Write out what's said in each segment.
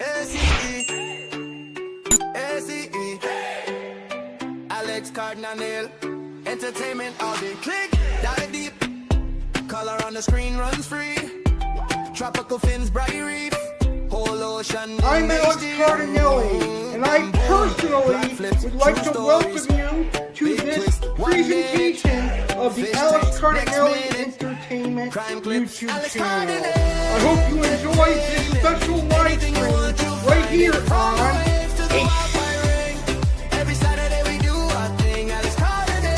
A.C.E. A.C.E. Alex Cardinale. Entertainment all day. Click, dive deep. Color on the screen runs free. Tropical fins, bright reef. Whole ocean. I'm Alex Cardinale, and I personally would like to welcome you to this presentation of the Alex Cardinale Entertainment YouTube channel. I hope you enjoy this special live stream right here on A.C.E. Every Saturday we do our thing. Alex Cardinale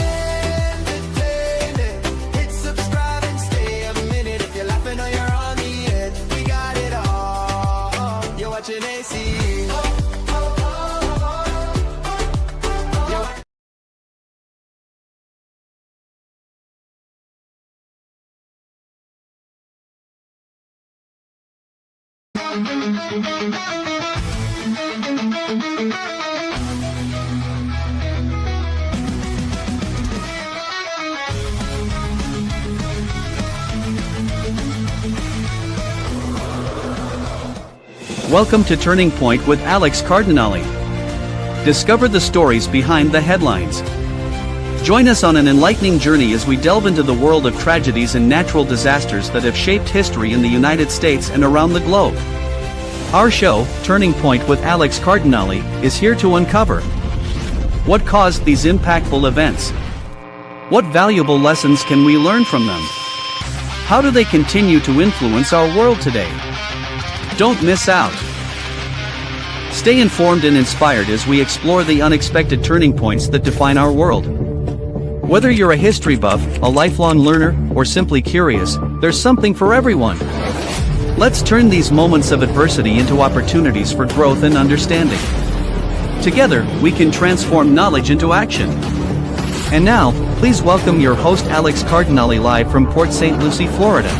Entertainment. Hit subscribe and stay a minute. If you're laughing or you're on the edge, we got it all. You're watching A.C.E. Welcome to Turning Point with Alex Cardinale. Discover the stories behind the headlines. Join us on an enlightening journey as we delve into the world of tragedies and natural disasters that have shaped history in the United States and around the globe. Our show, Turning Point with Alex Cardinale, is here to uncover what caused these impactful events. What valuable lessons can we learn from them? How do they continue to influence our world today? Don't miss out. Stay informed and inspired as we explore the unexpected turning points that define our world. Whether you're a history buff, a lifelong learner, or simply curious, there's something for everyone. Let's turn these moments of adversity into opportunities for growth and understanding. Together, we can transform knowledge into action. And now, please welcome your host Alex Cardinale live from Port St. Lucie, Florida.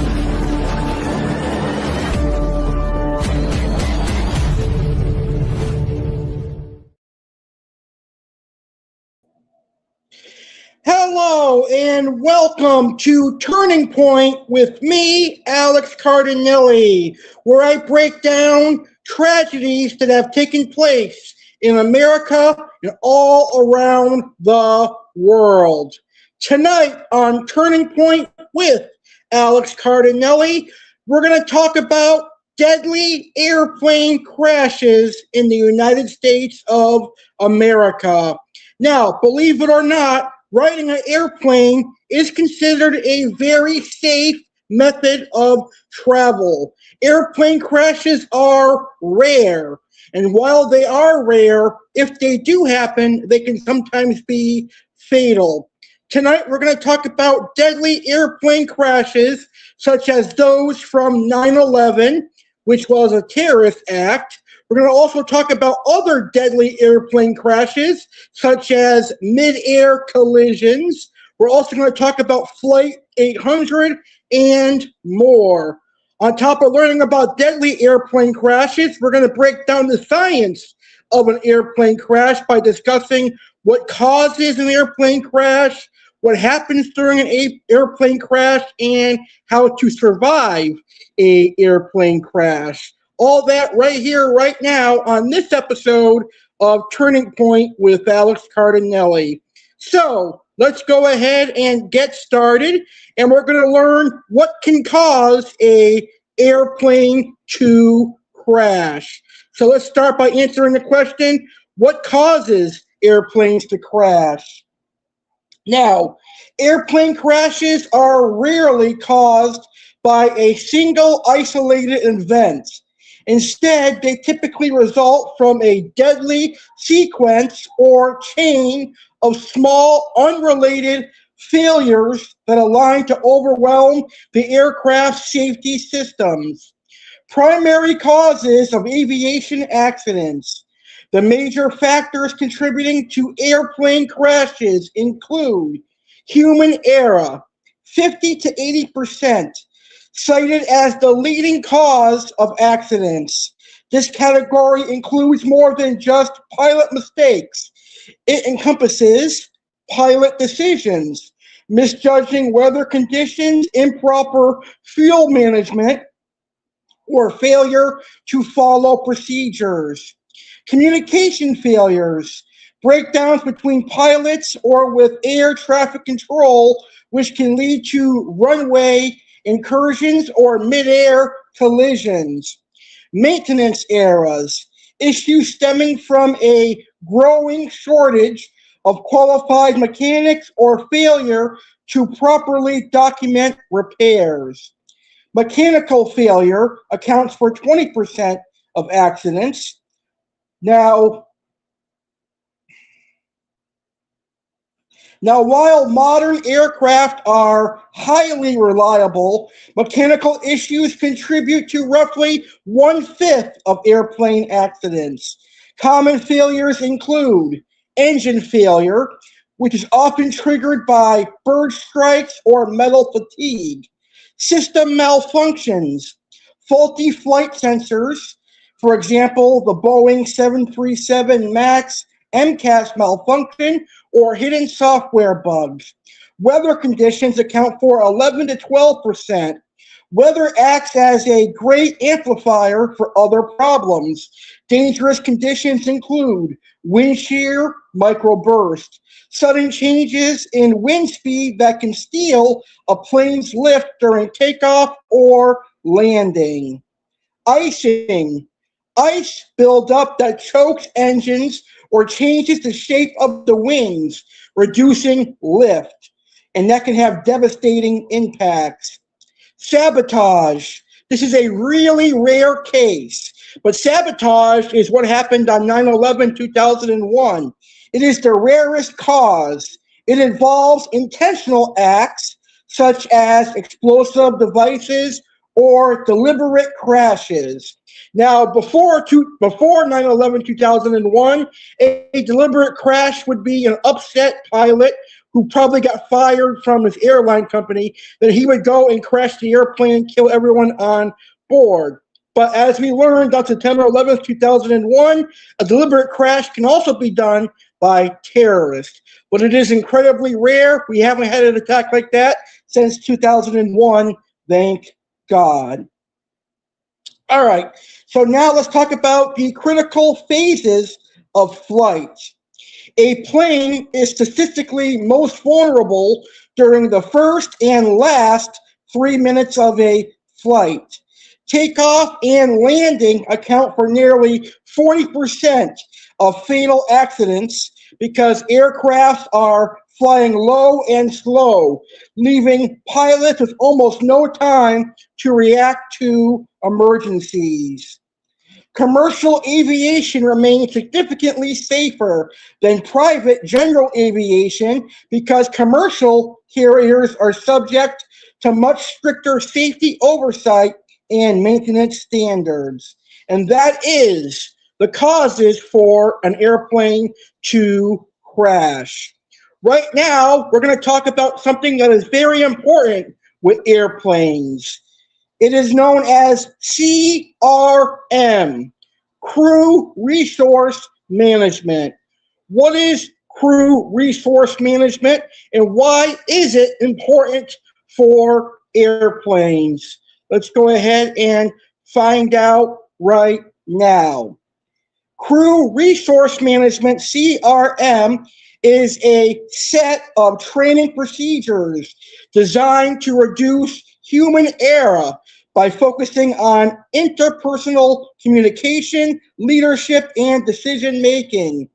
Hello and welcome to Turning Point with me, Alex Cardinale, where I break down tragedies that have taken place in America and all around the world. Tonight on Turning Point with Alex Cardinale, we're going to talk about deadly airplane crashes in the United States of America. Now, believe it or not, riding an airplane is considered a very safe method of travel. Airplane crashes are rare, and while they are rare, if they do happen, they can sometimes be fatal. Tonight, we're going to talk about deadly airplane crashes, such as those from 9/11, which was a terrorist act. We're going to also talk about other deadly airplane crashes, such as mid-air collisions. We're also going to talk about Flight 800 and more. On top of learning about deadly airplane crashes, we're going to break down the science of an airplane crash by discussing what causes an airplane crash, what happens during an airplane crash, and how to survive an airplane crash. All that right here, right now, on this episode of Turning Point with Alex Cardinale. So, let's go ahead and get started, and we're going to learn what can cause an airplane to crash. So, let's start by answering the question, what causes airplanes to crash? Now, airplane crashes are rarely caused by a single isolated event. Instead, they typically result from a deadly sequence or chain of small, unrelated failures that align to overwhelm the aircraft's safety systems. Primary causes of aviation accidents. The major factors contributing to airplane crashes include human error, 50 to 80%. Cited as the leading cause of accidents. This category includes more than just pilot mistakes. It encompasses pilot decisions, misjudging weather conditions, improper fuel management, or failure to follow procedures. Communication failures, breakdowns between pilots or with air traffic control, which can lead to runway incursions or mid-air collisions. Maintenance errors, issues stemming from a growing shortage of qualified mechanics or failure to properly document repairs. Mechanical failure accounts for 20% of accidents. Now, while modern aircraft are highly reliable, mechanical issues contribute to roughly 1/5 of airplane accidents. Common failures include engine failure, which is often triggered by bird strikes or metal fatigue. System malfunctions, faulty flight sensors, for example, the Boeing 737 MAX MCAS malfunction, or hidden software bugs. Weather conditions account for 11 to 12%. Weather acts as a great amplifier for other problems. Dangerous conditions include wind shear, microburst, sudden changes in wind speed that can steal a plane's lift during takeoff or landing. Icing. Ice buildup that chokes engines or changes the shape of the wings, reducing lift, and that can have devastating impacts. Sabotage. This is a really rare case, but sabotage is what happened on 9/11/2001. It is the rarest cause. It involves intentional acts such as explosive devices or deliberate crashes. Now, before 9/11/2001, a deliberate crash would be an upset pilot who probably got fired from his airline company, that he would go and crash the airplane and kill everyone on board. But as we learned on September 11th, 2001, a deliberate crash can also be done by terrorists. But it is incredibly rare. We haven't had an attack like that since 2001, thank God. All right, so now let's talk about the critical phases of flight. A plane is statistically most vulnerable during the first and last 3 minutes of a flight. Takeoff and landing account for nearly 40% of fatal accidents because aircraft are flying low and slow, leaving pilots with almost no time to react to emergencies. Commercial aviation remains significantly safer than private general aviation because commercial carriers are subject to much stricter safety oversight and maintenance standards. And that is the causes for an airplane to crash. Right now, we're going to talk about something that is very important with airplanes. It is known as CRM, Crew Resource Management. What is crew resource management and why is it important for airplanes? Let's go ahead and find out right now. Crew Resource Management, CRM, is a set of training procedures designed to reduce human error by focusing on interpersonal communication, leadership, and decision-making.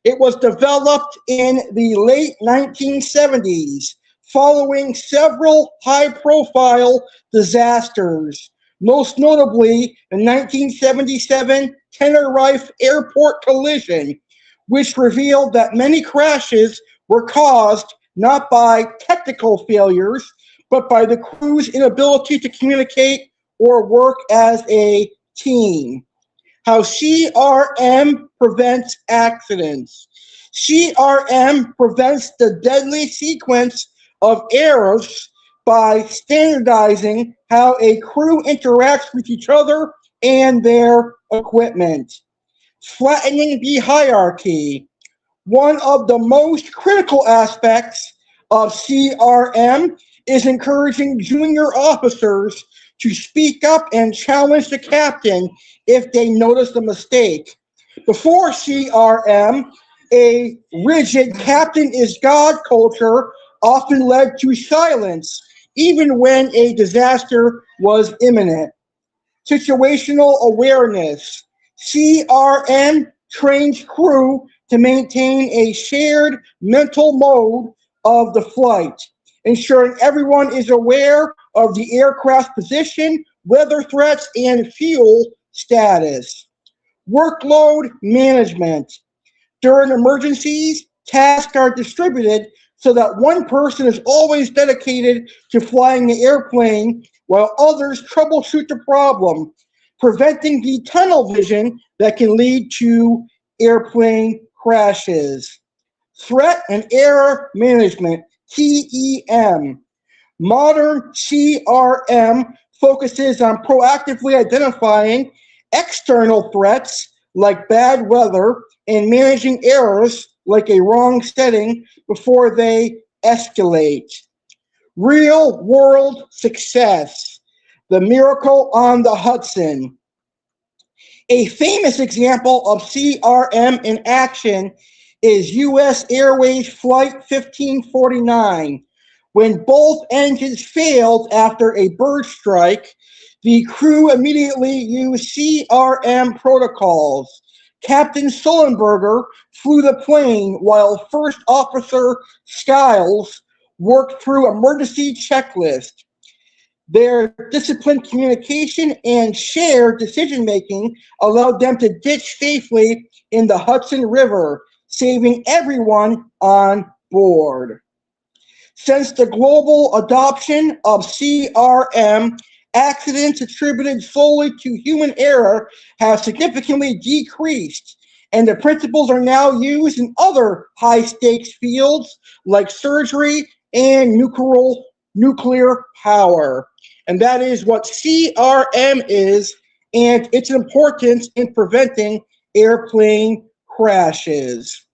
It was developed in the late 1970s following several high-profile disasters, most notably the 1977 Tenerife Airport collision, which revealed that many crashes were caused not by technical failures, but by the crew's inability to communicate or work as a team. How CRM prevents accidents. CRM prevents the deadly sequence of errors by standardizing how a crew interacts with each other and their equipment. Flattening the hierarchy. One of the most critical aspects of CRM is encouraging junior officers to speak up and challenge the captain if they notice a mistake. Before CRM, a rigid captain is God culture often led to silence, even when a disaster was imminent. Situational awareness. CRM trains crew to maintain a shared mental mode of the flight, ensuring everyone is aware of the aircraft's position, weather threats, and fuel status. Workload management. During emergencies, tasks are distributed so that one person is always dedicated to flying the airplane while others troubleshoot the problem, preventing the tunnel vision that can lead to airplane crashes. Threat and error management, TEM. Modern CRM focuses on proactively identifying external threats like bad weather and managing errors like a wrong setting before they escalate. Real world success. The Miracle on the Hudson. A famous example of CRM in action is U.S. Airways Flight 1549. When both engines failed after a bird strike, the crew immediately used CRM protocols. Captain Sullenberger flew the plane while First Officer Skiles worked through emergency checklist. Their disciplined communication and shared decision-making allowed them to ditch safely in the Hudson River, saving everyone on board. Since the global adoption of CRM, accidents attributed solely to human error have significantly decreased, and the principles are now used in other high-stakes fields like surgery and nuclear power. And that is what CRM is and its importance in preventing airplane crashes.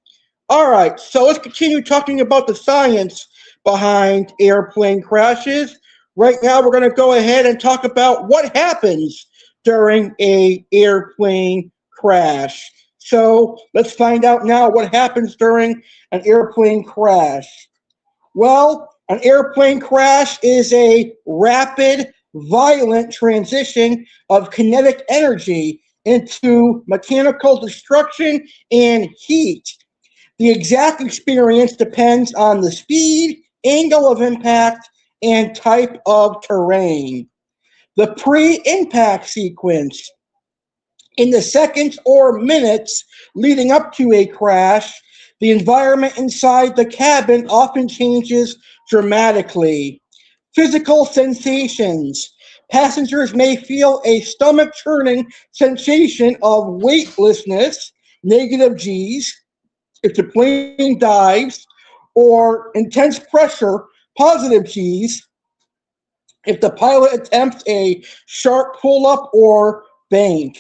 All right, so let's continue talking about the science behind airplane crashes. Right now, we're going to go ahead and talk about what happens during an airplane crash. So let's find out now what happens during an airplane crash. Well, an airplane crash is a rapid, violent transition of kinetic energy into mechanical destruction and heat. The exact experience depends on the speed, angle of impact, and type of terrain. The pre-impact sequence. In the seconds or minutes leading up to a crash, the environment inside the cabin often changes dramatically. Physical sensations. Passengers may feel a stomach-churning sensation of weightlessness, negative G's, if the plane dives, or intense pressure, positive G's, if the pilot attempts a sharp pull-up or bank.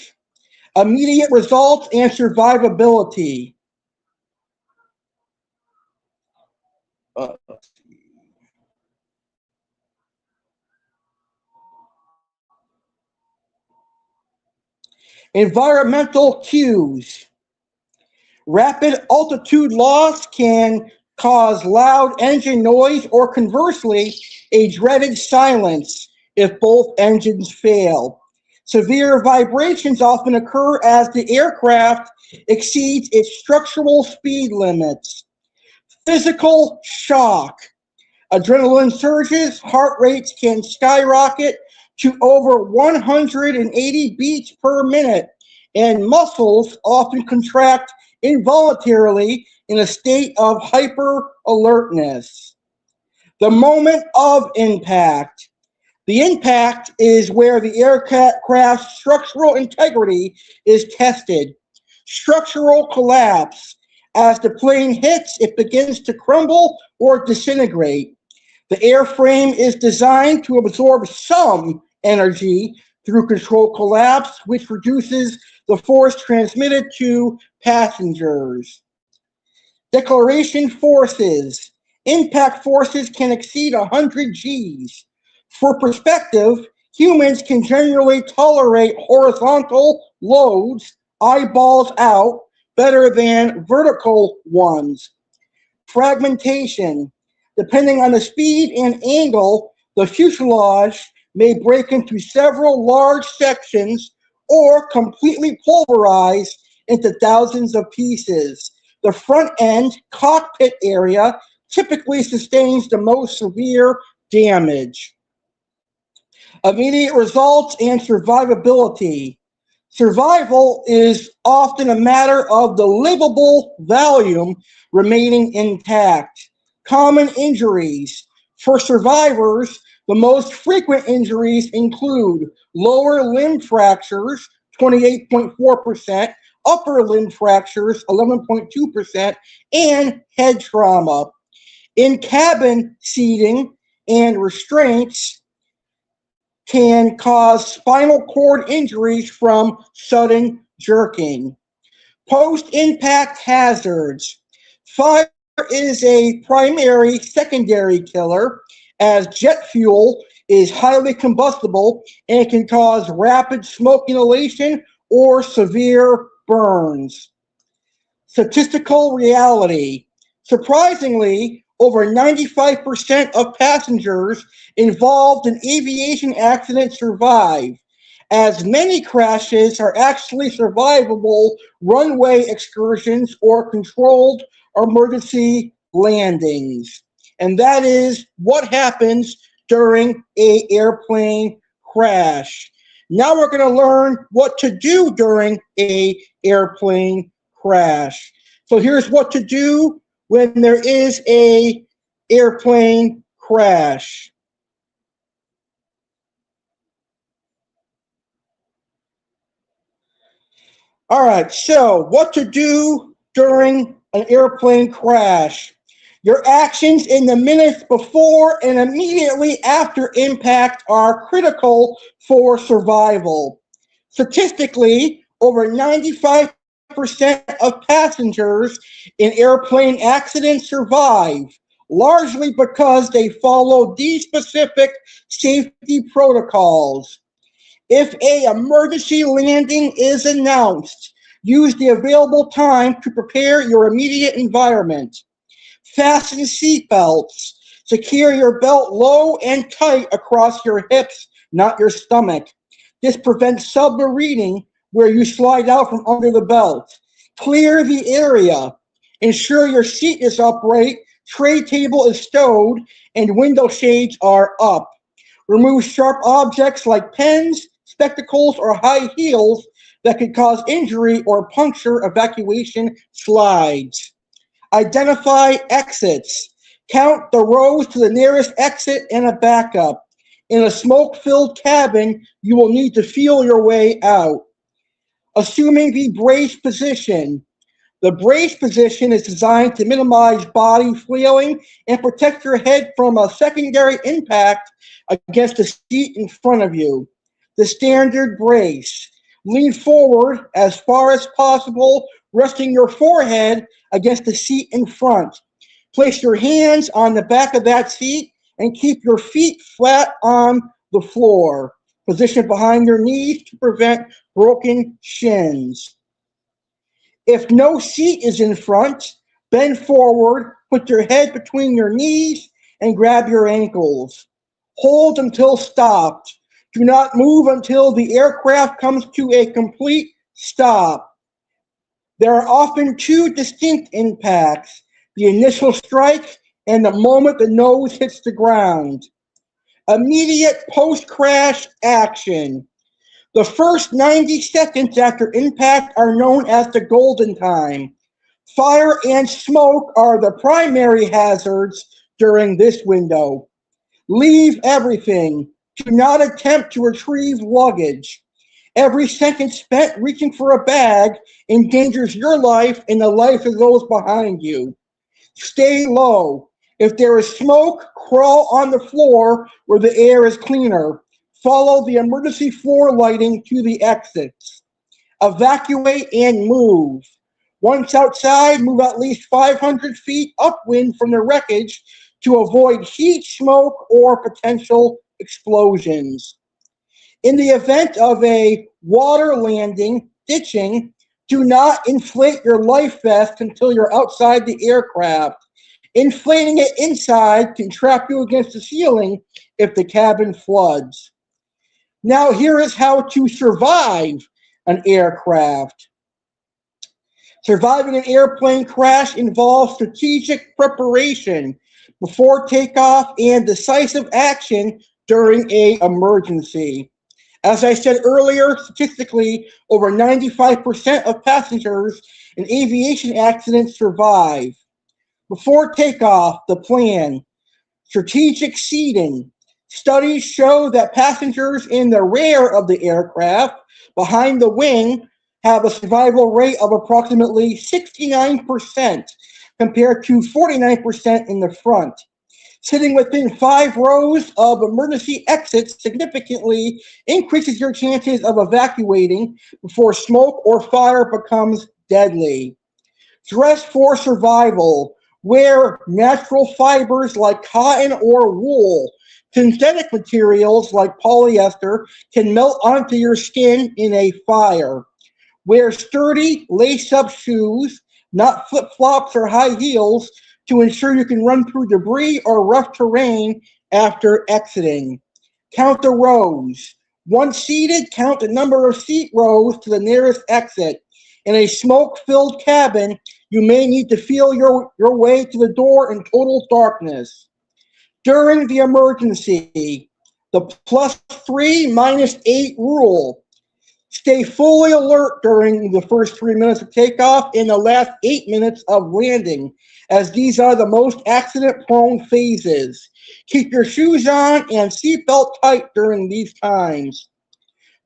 Immediate results and survivability. Environmental cues. Rapid altitude loss can cause loud engine noise or conversely, a dreaded silence if both engines fail. Severe vibrations often occur as the aircraft exceeds its structural speed limits. Physical shock. Adrenaline surges, heart rates can skyrocket to over 180 beats per minute, and muscles often contract involuntarily in a state of hyper alertness. The moment of impact. The impact is where the aircraft's structural integrity is tested. Structural collapse. As the plane hits, it begins to crumble or disintegrate. The airframe is designed to absorb some energy through controlled collapse, which reduces the force transmitted to passengers. Deceleration forces. Impact forces can exceed 100 Gs. For perspective, Humans can generally tolerate horizontal loads, eyeballs out, better than vertical ones. Fragmentation. Depending on the speed and angle, the fuselage may break into several large sections or completely pulverize into thousands of pieces. The front end cockpit area typically sustains the most severe damage. Immediate results and survivability. Survival is often a matter of the livable volume remaining intact. Common injuries. For survivors, the most frequent injuries include lower limb fractures, 28.4%, upper limb fractures, 11.2%, and head trauma. In cabin seating and restraints can cause spinal cord injuries from sudden jerking. Post-impact hazards. Fire is a primary secondary killer, as jet fuel is highly combustible and it can cause rapid smoke inhalation or severe burns. Statistical reality. Surprisingly, over 95% of passengers involved in aviation accidents survive, as many crashes are actually survivable runway excursions or controlled emergency landings. And that is what happens during an airplane crash. Now we're going to learn what to do during an airplane crash. So here's what to do when there is an airplane crash. All right, so what to do during an airplane crash. Your actions in the minutes before and immediately after impact are critical for survival. Statistically, over 95% of passengers in airplane accidents survive, largely because they follow these specific safety protocols. If an emergency landing is announced, use the available time to prepare your immediate environment. Fasten seatbelts. Secure your belt low and tight across your hips, not your stomach. This prevents submarining, where you slide out from under the belt. Clear the area. Ensure your seat is upright, tray table is stowed, and window shades are up. Remove sharp objects like pens, spectacles, or high heels that could cause injury or puncture evacuation slides. Identify exits. Count the rows to the nearest exit and a backup. In a smoke-filled cabin, you will need to feel your way out. Assuming the brace position. The brace position is designed to minimize body flailing and protect your head from a secondary impact against the seat in front of you. The standard brace. Lean forward as far as possible, resting your forehead against the seat in front. Place your hands on the back of that seat and keep your feet flat on the floor. Position behind your knees to prevent broken shins. If no seat is in front, bend forward, put your head between your knees, and grab your ankles. Hold until stopped. Do not move until the aircraft comes to a complete stop. There are often two distinct impacts, the initial strike and the moment the nose hits the ground. Immediate post-crash action. The first 90 seconds after impact are known as the golden time. Fire and smoke are the primary hazards during this window. Leave everything. Do not attempt to retrieve luggage. Every second spent reaching for a bag endangers your life and the life of those behind you. Stay low. If there is smoke, crawl on the floor where the air is cleaner. Follow the emergency floor lighting to the exits. Evacuate and move. Once outside, move at least 500 feet upwind from the wreckage to avoid heat, smoke, or potential explosions. In the event of a water landing, ditching, do not inflate your life vest until you're outside the aircraft. Inflating it inside can trap you against the ceiling if the cabin floods. Now, here is how to survive an aircraft. Surviving an airplane crash involves strategic preparation before takeoff and decisive action during an emergency. As I said earlier, statistically, over 95% of passengers in aviation accidents survive. Before takeoff, the plan. Strategic seating. Studies show that passengers in the rear of the aircraft, behind the wing, have a survival rate of approximately 69% compared to 49% in the front. Sitting within 5 rows of emergency exits significantly increases your chances of evacuating before smoke or fire becomes deadly. Dress for survival. Wear natural fibers like cotton or wool. Synthetic materials like polyester can melt onto your skin in a fire. Wear sturdy, lace-up shoes, not flip-flops or high heels, to ensure you can run through debris or rough terrain after exiting. Count the rows. Once seated, count the number of seat rows to the nearest exit. In a smoke-filled cabin, you may need to feel your way to the door in total darkness. During the emergency, the +3 -8 rule. Stay fully alert during the first 3 minutes of takeoff and the last 8 minutes of landing, as these are the most accident-prone phases. Keep your shoes on and seatbelt tight during these times.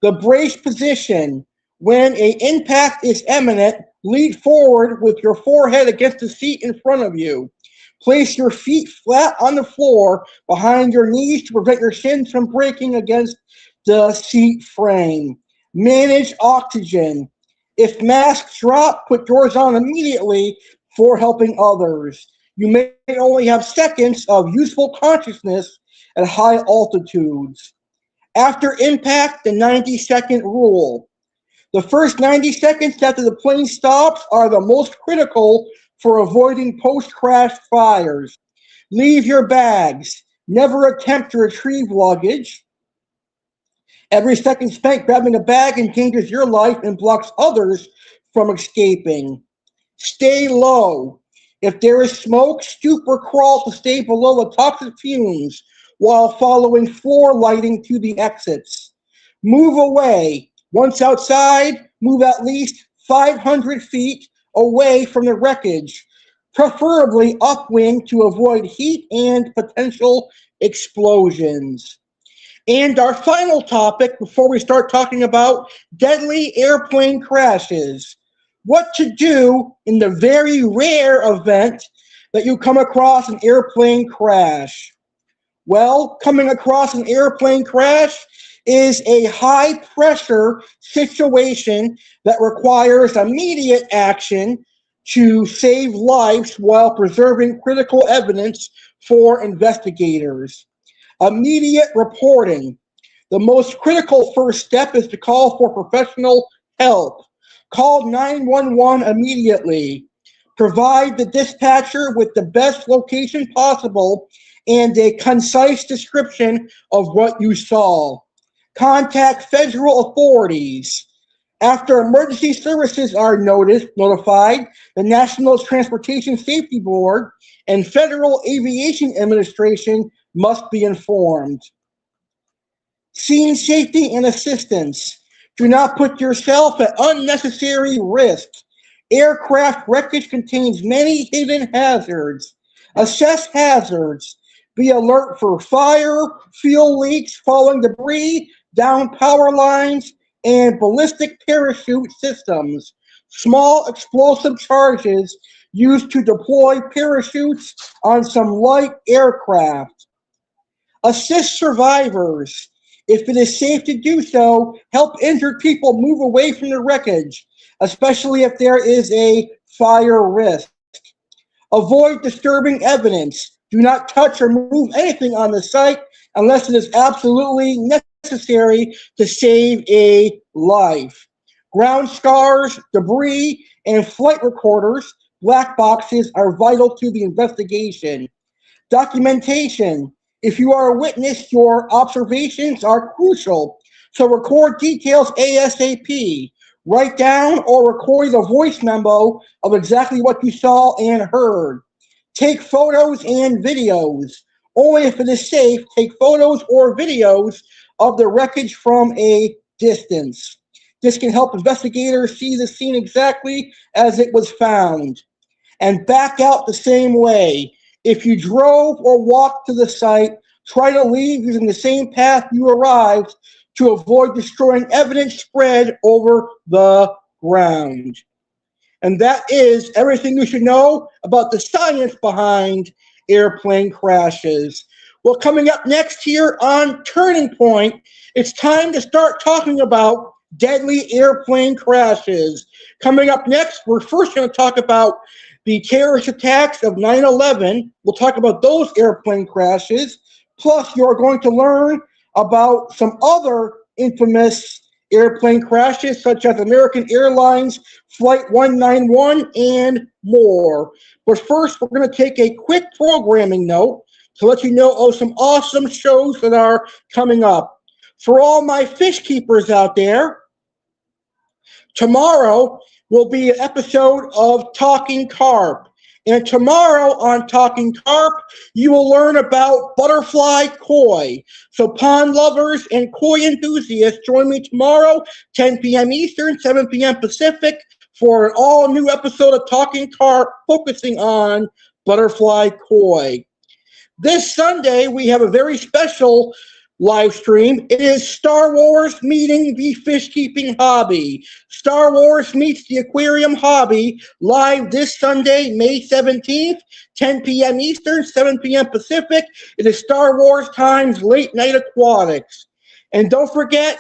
The brace position. When an impact is imminent, lean forward with your forehead against the seat in front of you. Place your feet flat on the floor behind your knees to prevent your shins from breaking against the seat frame. Manage oxygen. If masks drop, put yours on immediately for helping others. You may only have seconds of useful consciousness at high altitudes. After impact, the 90-second rule. The first 90 seconds after the plane stops are the most critical for avoiding post-crash fires. Leave your bags. Never attempt to retrieve luggage. Every second spent grabbing a bag endangers your life and blocks others from escaping. Stay low. If there is smoke, stoop or crawl to stay below the toxic fumes while following floor lighting to the exits. Move away. Once outside, move at least 500 feet away from the wreckage, preferably upwind to avoid heat and potential explosions. And our final topic before we start talking about deadly airplane crashes. What to do in the very rare event that you come across an airplane crash. Well, coming across an airplane crash is a high-pressure situation that requires immediate action to save lives while preserving critical evidence for investigators. Immediate reporting. The most critical first step is to call for professional help. Call 911 immediately. Provide the dispatcher with the best location possible and a concise description of what you saw. Contact federal authorities. After emergency services are notified, the National Transportation Safety Board and Federal Aviation Administration must be informed. Scene safety and assistance. Do not put yourself at unnecessary risk. Aircraft wreckage contains many hidden hazards. Assess hazards. Be alert for fire, fuel leaks, falling debris, down power lines, and ballistic parachute systems. Small explosive charges used to deploy parachutes on some light aircraft. Assist survivors. If it is safe to do so, help injured people move away from the wreckage, especially if there is a fire risk. Avoid disturbing evidence. Do not touch or move anything on the site unless it is absolutely necessary to save a life. Ground scars, debris, and flight recorders, black boxes, are vital to the investigation. Documentation. If you are a witness, your observations are crucial. So record details ASAP. Write down or record a voice memo of exactly what you saw and heard. Take photos and videos. Only if it is safe, take photos or videos of the wreckage from a distance. This can help investigators see the scene exactly as it was found. And back out the same way. If you drove or walked to the site, try to leave using the same path you arrived to avoid destroying evidence spread over the ground. And that is everything you should know about the science behind airplane crashes. Well, coming up next here on Turning Point, it's time to start talking about deadly airplane crashes. Coming up next, we're first going to talk about the terrorist attacks of 9/11. We'll talk about those airplane crashes. Plus, you're going to learn about some other infamous airplane crashes, such as American Airlines Flight 191 and more. But first, we're going to take a quick programming note to let you know of some awesome shows that are coming up. For all my fish keepers out there, tomorrow will be an episode of Talking Carp. And tomorrow on Talking Carp, you will learn about butterfly koi. So pond lovers and koi enthusiasts, join me tomorrow, 10 p.m. Eastern, 7 p.m. Pacific, for an all-new episode of Talking Carp focusing on butterfly koi. This Sunday, we have a very special live stream. It is Star Wars meeting the fish keeping hobby. Star Wars meets the aquarium hobby live this Sunday, May 17th, 10 p.m. Eastern, 7 p.m. Pacific. It is Star Wars times late night aquatics. And don't forget,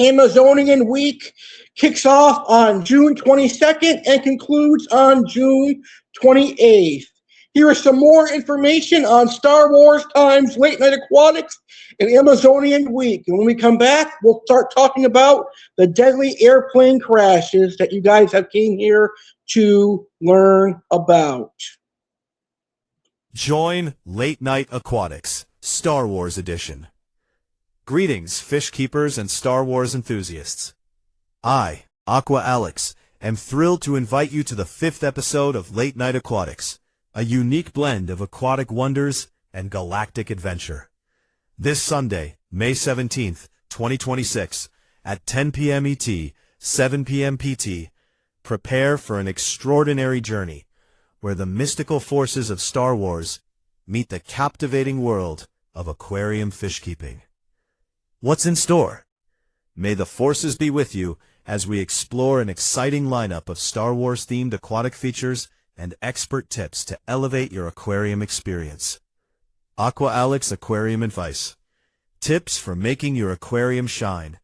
Amazonian Week kicks off on June 22nd and concludes on June 28th. Here is some more information on Star Wars times late night aquatics and Amazonian Week. And when we come back, we'll start talking about the deadly airplane crashes that you guys have came here to learn about. Join Late Night Aquatics, Star Wars Edition. Greetings, fish keepers and Star Wars enthusiasts. I, Aqua Alex, am thrilled to invite you to the 5th episode of Late Night Aquatics, a unique blend of aquatic wonders and galactic adventure. This Sunday, May 17th, 2026, at 10 p.m. ET, 7 p.m. PT, prepare for an extraordinary journey where the mystical forces of Star Wars meet the captivating world of aquarium fish keeping. What's in store? May the forces be with you as we explore an exciting lineup of Star Wars-themed aquatic features and expert tips to elevate your aquarium experience. Aqua Alex Aquarium Advice. Tips for making your aquarium shine.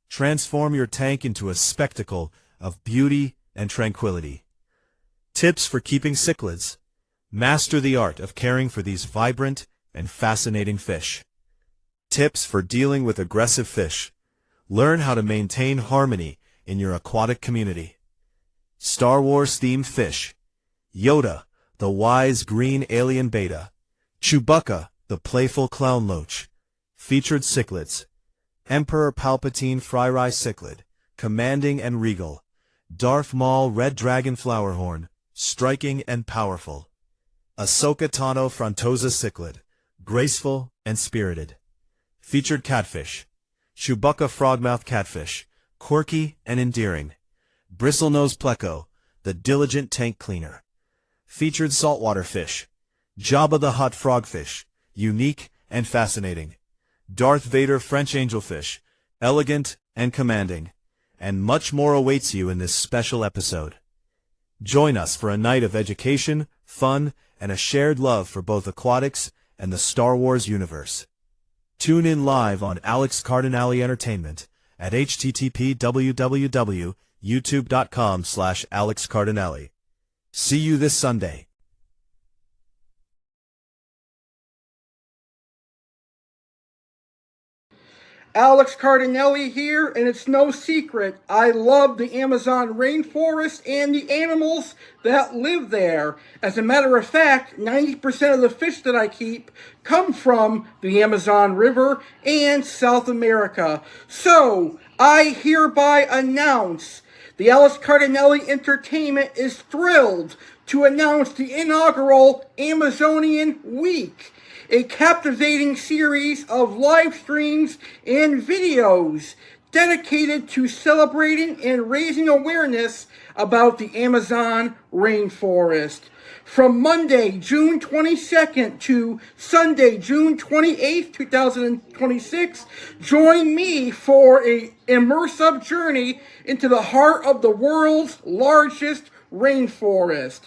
Transform your tank into a spectacle of beauty and tranquility. Tips for keeping cichlids. Master the art of caring for these vibrant and fascinating fish. Tips for dealing with aggressive fish. Learn how to maintain harmony in your aquatic community. Star Wars-themed fish. Yoda, the wise green alien beta. Chewbacca, the playful clown loach. Featured cichlids. Emperor Palpatine Fry-Rai cichlid, commanding and regal. Darth Maul red dragon flowerhorn, striking and powerful. Ahsoka Tano frontosa cichlid, graceful and spirited. Featured catfish. Chewbacca frogmouth catfish, quirky and endearing. Bristlenose pleco, the diligent tank cleaner. Featured saltwater fish. Jabba the Hutt frogfish, unique and fascinating. Darth Vader French angelfish, elegant and commanding. And much more awaits you in this special episode. Join us for a night of education, fun, and a shared love for both aquatics and the Star Wars universe. Tune in live on Alex Cardinale Entertainment at http://youtube.com/AlexCardinale. See you this Sunday. Alex Cardinale here, and it's no secret, I love the Amazon rainforest and the animals that live there. As a matter of fact, 90% of the fish that I keep come from the Amazon River and South America. So, I hereby announce the Alex Cardinale Entertainment is thrilled to announce the inaugural Amazonian Week, a captivating series of live streams and videos dedicated to celebrating and raising awareness about the Amazon rainforest. From Monday, June 22nd to Sunday, June 28th, 2026, join me for an immersive journey into the heart of the world's largest rainforest.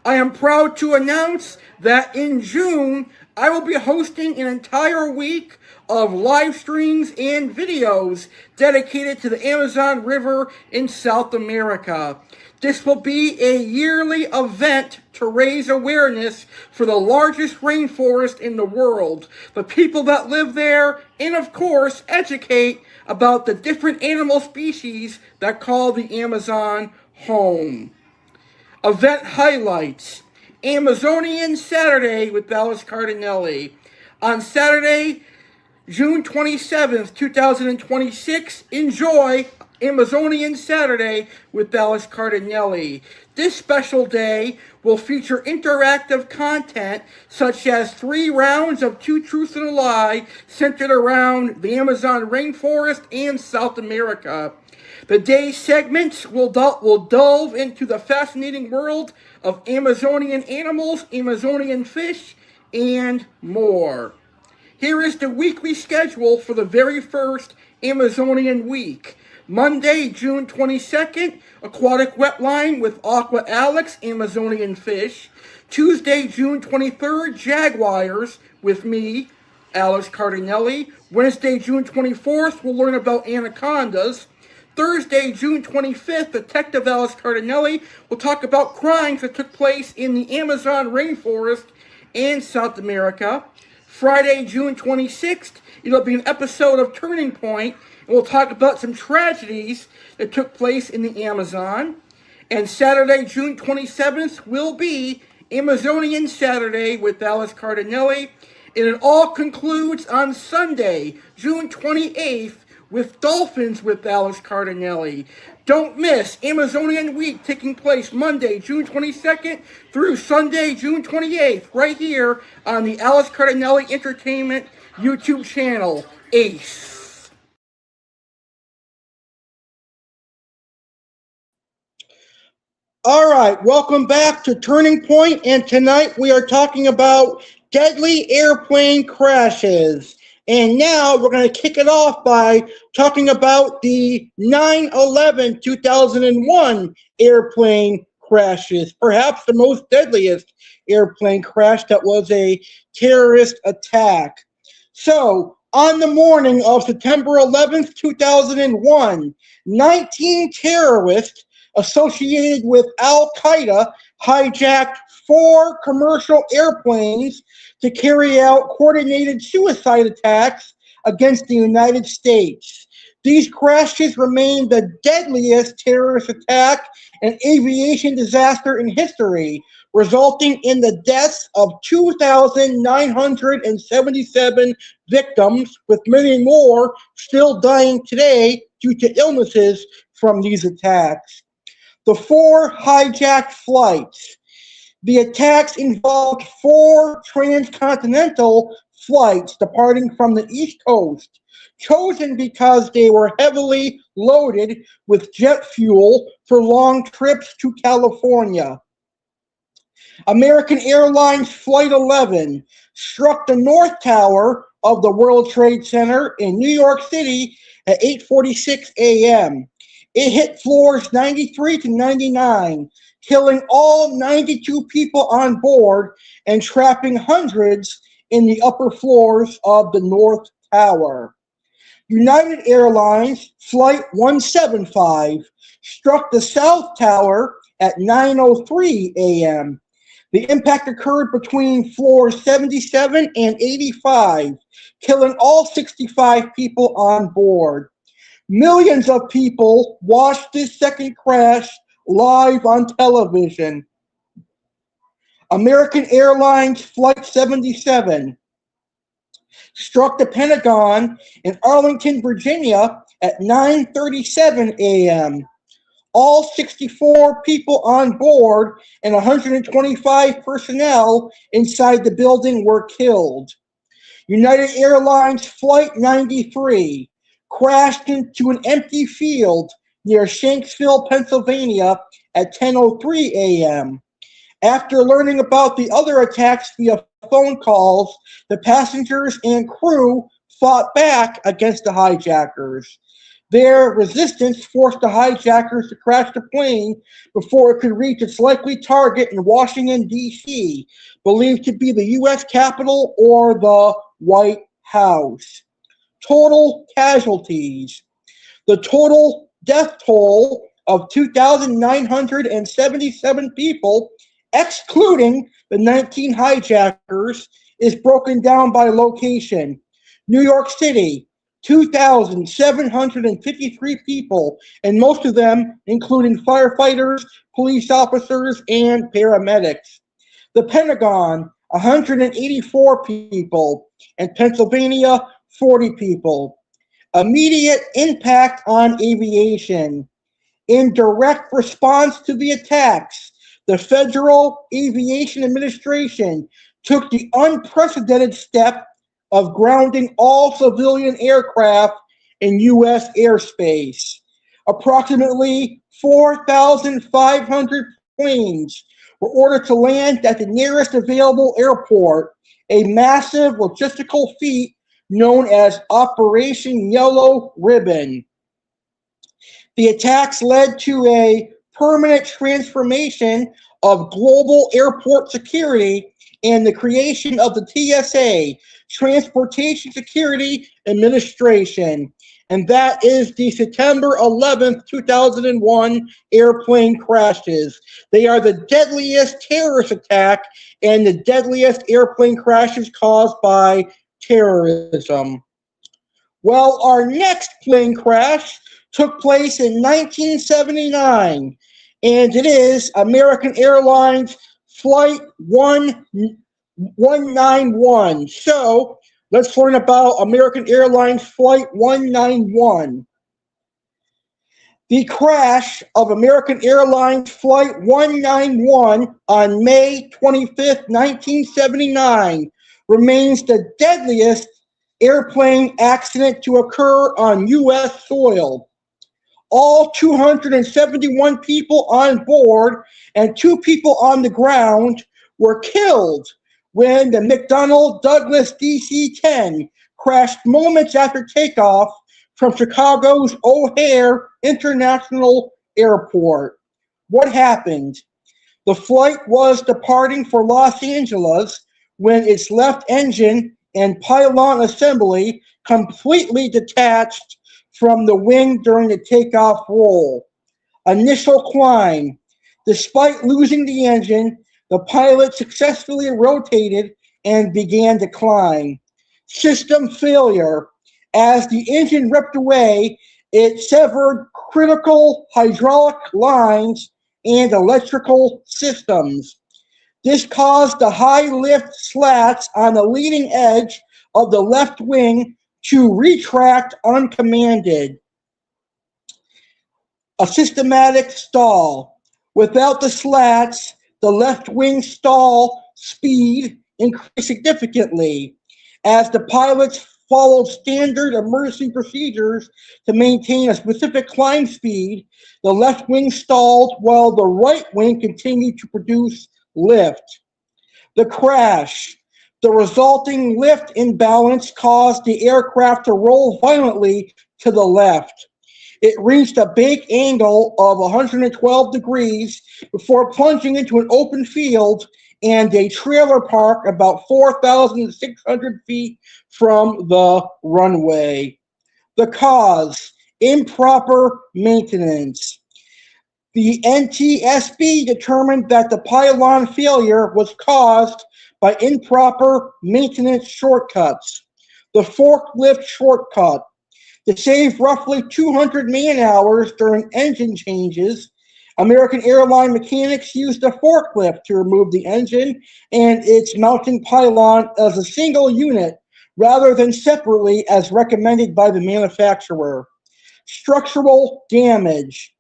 I am proud to announce that in June, I will be hosting an entire week of live streams and videos dedicated to the Amazon River in South America. This will be a yearly event to raise awareness for the largest rainforest in the world, the people that live there, and of course, educate about the different animal species that call the Amazon home. Event highlights: Amazonian Saturday with Alex Cardinale. On Saturday, June 27th, 2026, enjoy Amazonian Saturday with Alex Cardinale. This special day will feature interactive content such as 3 rounds of Two Truths and a Lie centered around the Amazon rainforest and South America. The day's segments will delve into the fascinating world of Amazonian animals, Amazonian fish, and more. Here is the weekly schedule for the very first Amazonian week. Monday, June 22nd, aquatic wetline with Aqua Alex, Amazonian fish. Tuesday, June 23rd, jaguars with me, Alex Cardinale. Wednesday, June 24th, we'll learn about anacondas. Thursday, June 25th, Detective Alex Cardinale will talk about crimes that took place in the Amazon rainforest and South America. Friday, June 26th, it'll be an episode of Turning Point, and we'll talk about some tragedies that took place in the Amazon. And Saturday, June 27th, will be Amazonian Saturday with Alex Cardinale. And it all concludes on Sunday, June 28th, with Dolphins with Alex Cardinale. Don't miss Amazonian Week taking place Monday, June 22nd through Sunday, June 28th, right here on the Alex Cardinale Entertainment YouTube channel, A.C.E. All right, welcome back to Turning Point, and tonight we are talking about deadly airplane crashes. And now we're going to kick it off by talking about the 9/11 2001 airplane crashes, perhaps the most deadliest airplane crash that was a terrorist attack. So, on the morning of September 11th, 2001, 19 terrorists associated with Al-Qaeda hijacked 4 commercial airplanes to carry out coordinated suicide attacks against the United States. These crashes remain the deadliest terrorist attack and aviation disaster in history, resulting in the deaths of 2,977 victims, with many more still dying today due to illnesses from these attacks. The 4 hijacked flights. The attacks involved 4 transcontinental flights departing from the East Coast, chosen because they were heavily loaded with jet fuel for long trips to California. American Airlines Flight 11 struck the North Tower of the World Trade Center in New York City at 8:46 a.m. It hit floors 93 to 99, killing all 92 people on board and trapping hundreds in the upper floors of the North Tower. United Airlines Flight 175 struck the South Tower at 9:03 a.m. The impact occurred between floors 77 and 85, killing all 65 people on board. Millions of people watched this second crash live on television. American Airlines Flight 77 struck the Pentagon in Arlington, Virginia at 9:37 a.m. All 64 people on board and 125 personnel inside the building were killed. United Airlines Flight 93 crashed into an empty field near Shanksville, Pennsylvania at 10:03 a.m. After learning about the other attacks via phone calls, the passengers and crew fought back against the hijackers. Their resistance forced the hijackers to crash the plane before it could reach its likely target in Washington, D.C., believed to be the U.S. Capitol or the White House. Total casualties. The total death toll of 2,977 people, excluding the 19 hijackers, is broken down by location. New York City, 2,753 people, and most of them including firefighters, police officers, and paramedics. The Pentagon, 184 people, and Pennsylvania, 40 people. Immediate impact on aviation. In direct response to the attacks, the Federal Aviation Administration took the unprecedented step of grounding all civilian aircraft in U.S. airspace. Approximately 4,500 planes were ordered to land at the nearest available airport, a massive logistical feat known as Operation Yellow Ribbon. The attacks led to a permanent transformation of global airport security and the creation of the TSA, Transportation Security Administration. And that is the September 11th, 2001 airplane crashes. They are the deadliest terrorist attack and the deadliest airplane crashes caused by terrorism. Well, our next plane crash took place in 1979, and it is American Airlines Flight 191. So let's learn about American Airlines Flight 191. The crash of American Airlines Flight 191 on May 25th, 1979 remains the deadliest airplane accident to occur on U.S. soil. All 271 people on board and 2 people on the ground were killed when the McDonnell Douglas DC-10 crashed moments after takeoff from Chicago's O'Hare International Airport. What happened? The flight was departing for Los Angeles when its left engine and pylon assembly completely detached from the wing during the takeoff roll. Initial climb. Despite losing the engine, the pilot successfully rotated and began to climb. System failure. As the engine ripped away, it severed critical hydraulic lines and electrical systems. This caused the high lift slats on the leading edge of the left wing to retract uncommanded. A systematic stall. Without the slats, the left wing stall speed increased significantly. As the pilots followed standard emergency procedures to maintain a specific climb speed, the left wing stalled while the right wing continued to produce lift. The crash. The resulting lift imbalance caused the aircraft to roll violently to the left. It reached a big angle of 112 degrees before plunging into an open field and a trailer park about 4,600 feet from the runway. The cause, improper maintenance. The NTSB determined that the pylon failure was caused by improper maintenance shortcuts. The forklift shortcut. To save roughly 200 man-hours during engine changes, American airline mechanics used a forklift to remove the engine and its mounting pylon as a single unit rather than separately as recommended by the manufacturer. Structural damage.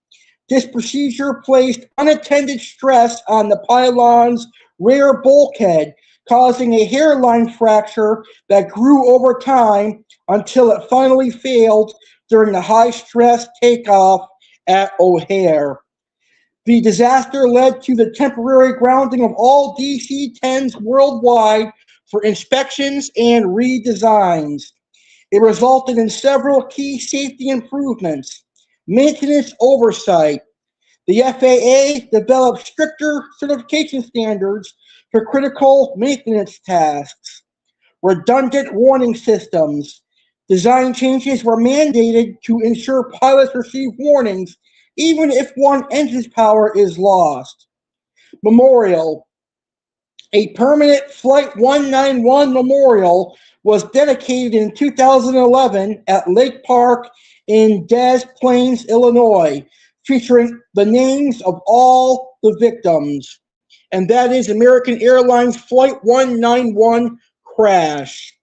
This procedure placed unattended stress on the pylon's rear bulkhead, causing a hairline fracture that grew over time until it finally failed during the high-stress takeoff at O'Hare. The disaster led to the temporary grounding of all DC-10s worldwide for inspections and redesigns. It resulted in several key safety improvements. Maintenance oversight. The FAA developed stricter certification standards for critical maintenance tasks. Redundant warning systems. Design changes were mandated to ensure pilots receive warnings even if one engine's power is lost. Memorial. A permanent Flight 191 memorial was dedicated in 2011 at Lake Park in Des Plaines, Illinois, featuring the names of all the victims. And that is American Airlines Flight 191 crash.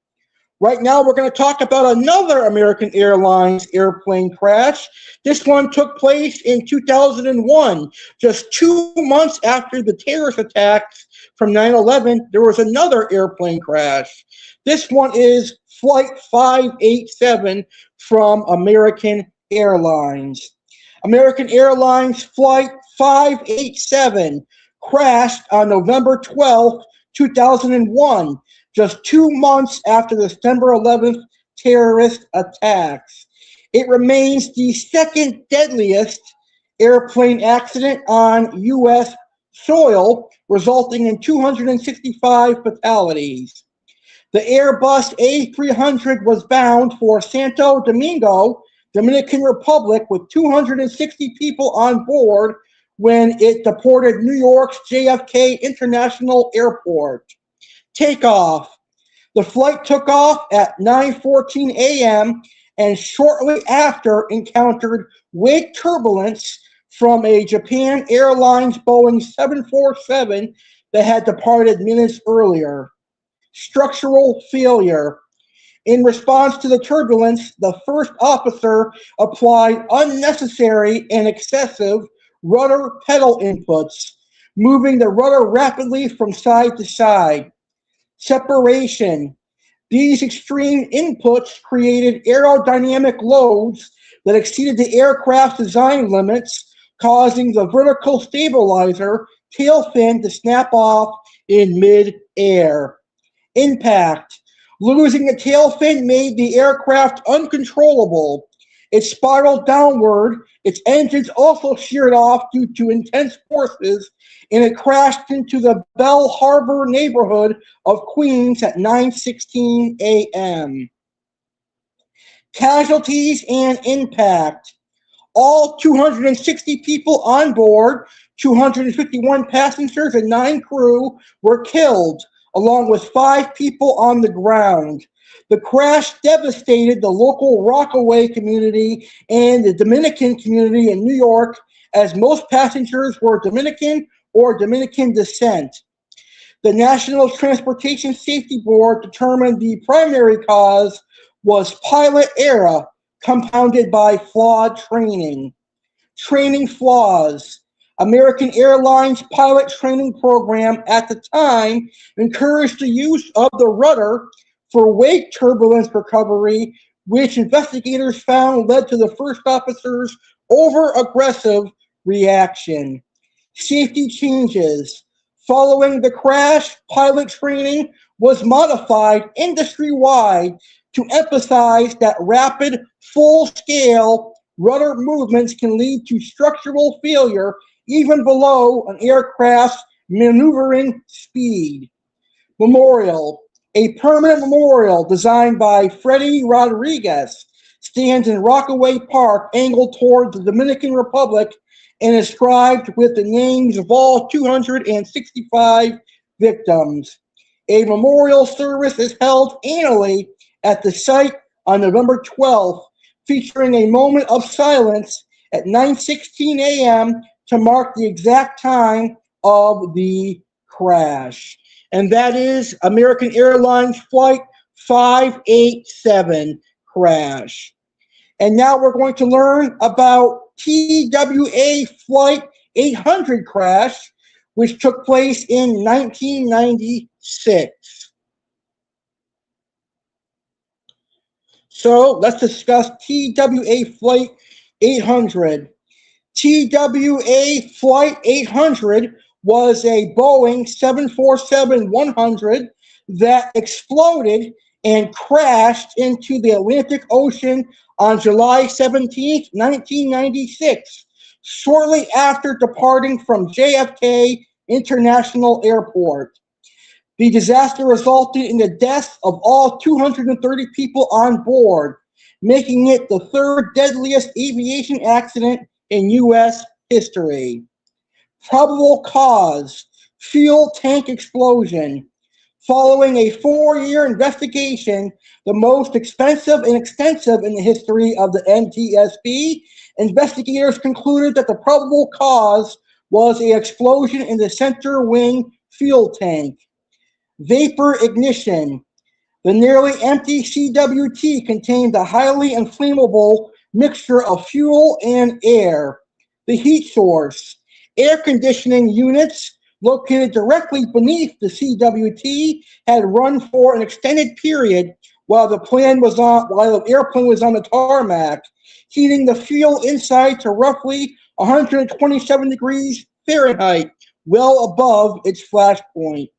Right now, we're going to talk about another American Airlines airplane crash. This one took place in 2001. Just 2 months after the terrorist attacks from 9/11, there was another airplane crash. This one is Flight 587 from American Airlines. American Airlines Flight 587 crashed on November 12, 2001. Just 2 months after the September 11th terrorist attacks. It remains the second deadliest airplane accident on U.S. soil, resulting in 265 fatalities. The Airbus A300 was bound for Santo Domingo, Dominican Republic, with 260 people on board when it departed New York's JFK International Airport. Takeoff. The flight took off at 9:14 a.m. and shortly after encountered wake turbulence from a Japan Airlines Boeing 747 that had departed minutes earlier. Structural failure. In response to the turbulence, the first officer applied unnecessary and excessive rudder pedal inputs, moving the rudder rapidly from side to side. Separation. These extreme inputs created aerodynamic loads that exceeded the aircraft's design limits, causing the vertical stabilizer tail fin to snap off in mid-air. Impact. Losing the tail fin made the aircraft uncontrollable. It spiraled downward. Its engines also sheared off due to intense forces, and it crashed into the Bell Harbor neighborhood of Queens at 9:16 a.m. Casualties and impact. All 260 people on board, 251 passengers and 9 crew were killed, along with 5 people on the ground. The crash devastated the local Rockaway community and the Dominican community in New York, as most passengers were Dominican or Dominican descent. The National Transportation Safety Board determined the primary cause was pilot error, compounded by flawed training. Training flaws. American Airlines pilot training program at the time encouraged the use of the rudder for wake turbulence recovery, which investigators found led to the first officer's over-aggressive reaction. Safety changes. Following the crash, pilot training was modified industry-wide to emphasize that rapid, full-scale rudder movements can lead to structural failure even below an aircraft's maneuvering speed. Memorial. A permanent memorial designed by Freddie Rodriguez stands in Rockaway Park, angled towards the Dominican Republic, and inscribed with the names of all 265 victims. A memorial service is held annually at the site on November 12th, featuring a moment of silence at 9:16 a.m. to mark the exact time of the crash. And that is American Airlines Flight 587 crash. And now we're going to learn about TWA Flight 800 crash, which took place in 1996. So let's discuss TWA Flight 800. TWA Flight 800 was a Boeing 747-100 that exploded and crashed into the Atlantic Ocean on July 17, 1996, shortly after departing from JFK International Airport. The disaster resulted in the deaths of all 230 people on board, making it the third deadliest aviation accident in U.S. history. Probable cause: fuel tank explosion. Following a 4-year investigation, the most expensive and extensive in the history of the NTSB, investigators concluded that the probable cause was an explosion in the center wing fuel tank. Vapor ignition. The nearly empty CWT contained a highly inflammable mixture of fuel and air. The heat source. Air conditioning units located directly beneath the CWT had run for an extended period while the airplane was on the tarmac, heating the fuel inside to roughly 127 degrees Fahrenheit, well above its flash point.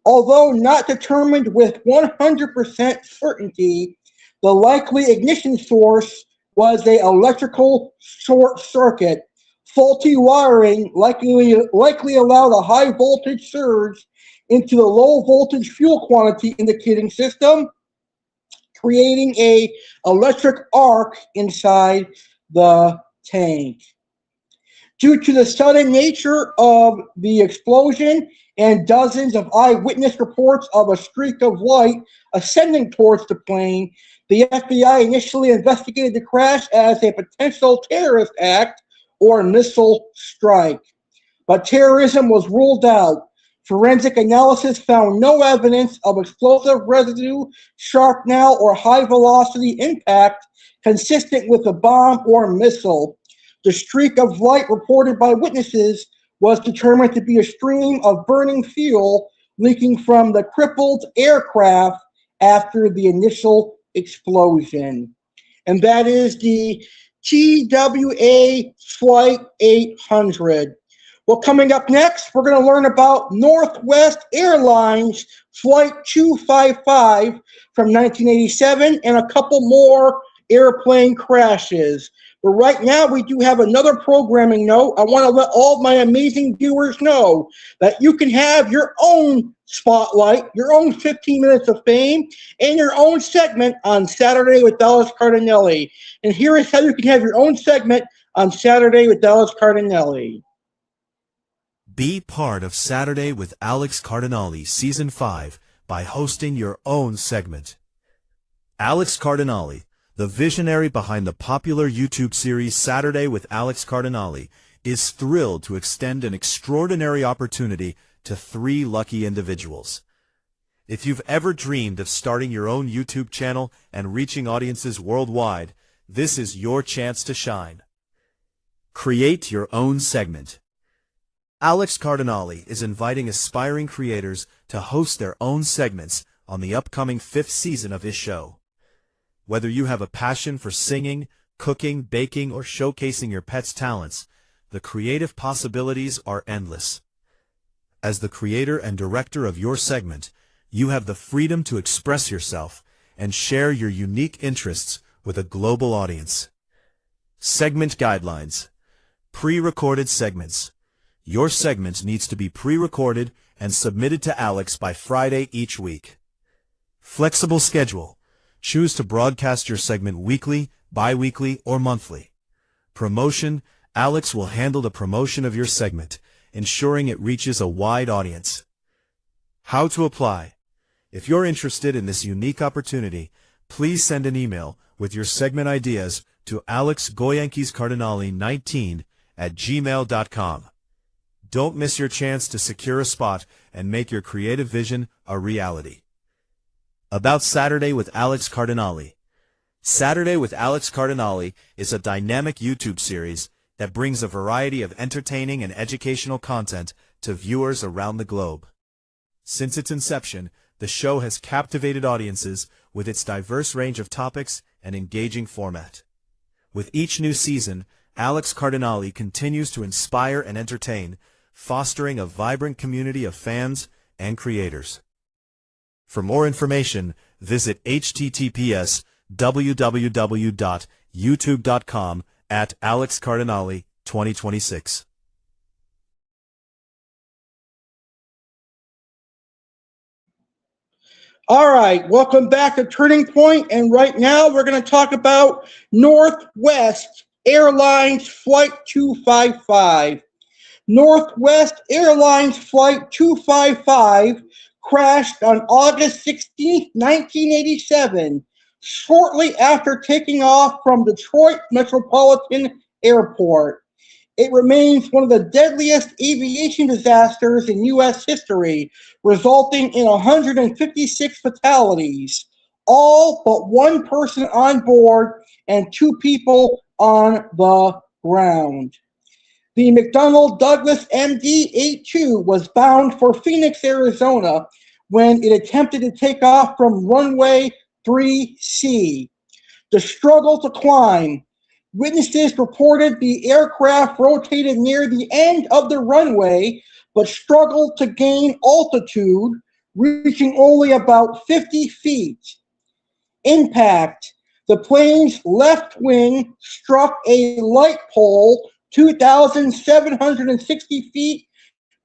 Although not determined with 100% certainty, the likely ignition source was an electrical short circuit. Faulty wiring likely allowed a high voltage surge into the low voltage fuel quantity indicating system, creating an electric arc inside the tank. Due to the sudden nature of the explosion and dozens of eyewitness reports of a streak of light ascending towards the plane, the FBI initially investigated the crash as a potential terrorist act or missile strike. But terrorism was ruled out. Forensic analysis found no evidence of explosive residue, shrapnel, or high-velocity impact consistent with a bomb or missile. The streak of light reported by witnesses was determined to be a stream of burning fuel leaking from the crippled aircraft after the initial explosion. And that is the TWA Flight 800. Well, coming up next, we're going to learn about Northwest Airlines Flight 255 from 1987 and a couple more airplane crashes. But right now, we do have another programming note. I want to let all of my amazing viewers know that you can have your own spotlight, your own 15 minutes of fame, and your own segment on Saturday with Alex Cardinale. And here is how you can have your own segment on Saturday with Alex Cardinale. Be part of Saturday with Alex Cardinale Season 5 by hosting your own segment. Alex Cardinale, the visionary behind the popular YouTube series Saturday with Alex Cardinale, is thrilled to extend an extraordinary opportunity to 3 lucky individuals. If you've ever dreamed of starting your own YouTube channel and reaching audiences worldwide, this is your chance to shine. Create your own segment. Alex Cardinale is inviting aspiring creators to host their own segments on the upcoming 5th season of his show. Whether you have a passion for singing, cooking, baking, or showcasing your pet's talents, the creative possibilities are endless. As the creator and director of your segment, you have the freedom to express yourself and share your unique interests with a global audience. Segment guidelines. Pre-recorded segments. Your segment needs to be pre-recorded and submitted to Alex by Friday each week. Flexible schedule. Choose to broadcast your segment weekly, bi-weekly, or monthly. Promotion: Alex will handle the promotion of your segment, ensuring it reaches a wide audience. How to apply? If you're interested in this unique opportunity, please send an email with your segment ideas to alexgoyankiescardinale19@gmail.com. Don't miss your chance to secure a spot and make your creative vision a reality. About Saturday with Alex Cardinale. Saturday with Alex Cardinale is a dynamic YouTube series that brings a variety of entertaining and educational content to viewers around the globe. Since its inception, the show has captivated audiences with its diverse range of topics and engaging format. With each new season, Alex Cardinale continues to inspire and entertain, fostering a vibrant community of fans and creators. For more information, visit https://www.youtube.com/AlexCardinale2026. All right, welcome back to Turning Point, and right now we're going to talk about Northwest Airlines Flight 255. Northwest Airlines Flight 255 crashed on August 16, 1987, shortly after taking off from Detroit Metropolitan Airport. It remains one of the deadliest aviation disasters in U.S. history, resulting in 156 fatalities, all but one person on board and 2 people on the ground. The McDonnell Douglas MD-82 was bound for Phoenix, Arizona, when it attempted to take off from runway 3C. The struggle to climb. Witnesses reported the aircraft rotated near the end of the runway, but struggled to gain altitude, reaching only about 50 feet. Impact. The plane's left wing struck a light pole 2,760 feet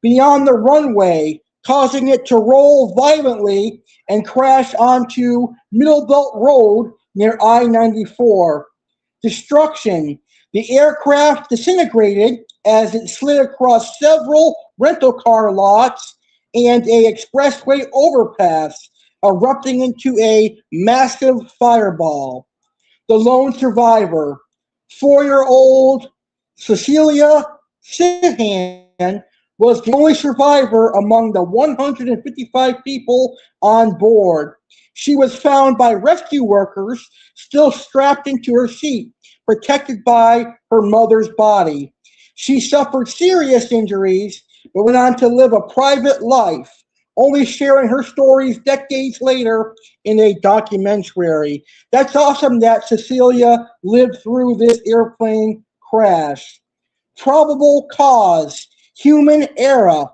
beyond the runway, causing it to roll violently and crash onto Middle Belt Road near I-94. Destruction. The aircraft disintegrated as it slid across several rental car lots and a expressway overpass, erupting into a massive fireball. The lone survivor, 4-year-old Cecilia Sihan, was the only survivor among the 155 people on board. She was found by rescue workers still strapped into her seat, protected by her mother's body. She suffered serious injuries, but went on to live a private life, only sharing her stories decades later in a documentary. That's awesome that Cecilia lived through this airplane crash. Probable cause, human error.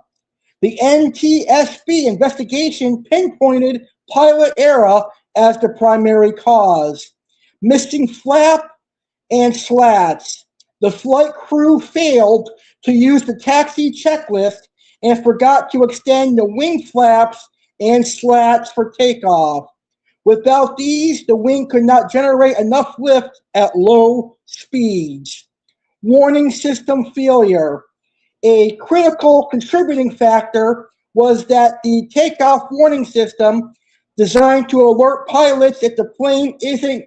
The NTSB investigation pinpointed pilot error as the primary cause. Missing flap and slats. The flight crew failed to use the taxi checklist and forgot to extend the wing flaps and slats for takeoff. Without these, the wing could not generate enough lift at low speeds. Warning system failure. A critical contributing factor was that the takeoff warning system, designed to alert pilots if the plane isn't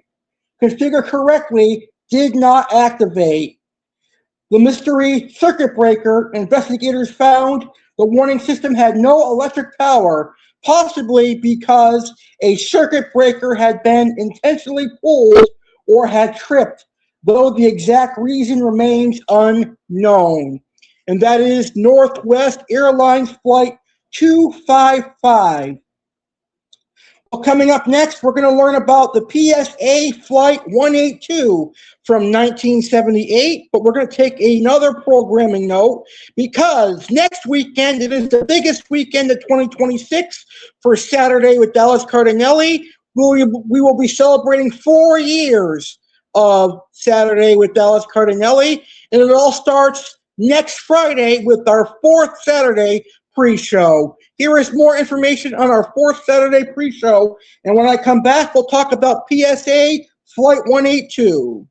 configured correctly, did not activate. The mystery circuit breaker. Investigators found the warning system had no electric power, possibly because a circuit breaker had been intentionally pulled or had tripped, though the exact reason remains unknown. And that is Northwest Airlines Flight 255. Well, coming up next, we're going to learn about the PSA Flight 182 from 1978, but we're going to take another programming note because next weekend, it is the biggest weekend of 2026 for Saturday with Alex Cardinale. We will be celebrating 4 years of Saturday with Alex Cardinale, and it all starts next Friday with our 4th Saturday pre-show. Here is more information on our fourth Saturday pre-show, and when I come back, we'll talk about PSA Flight 182.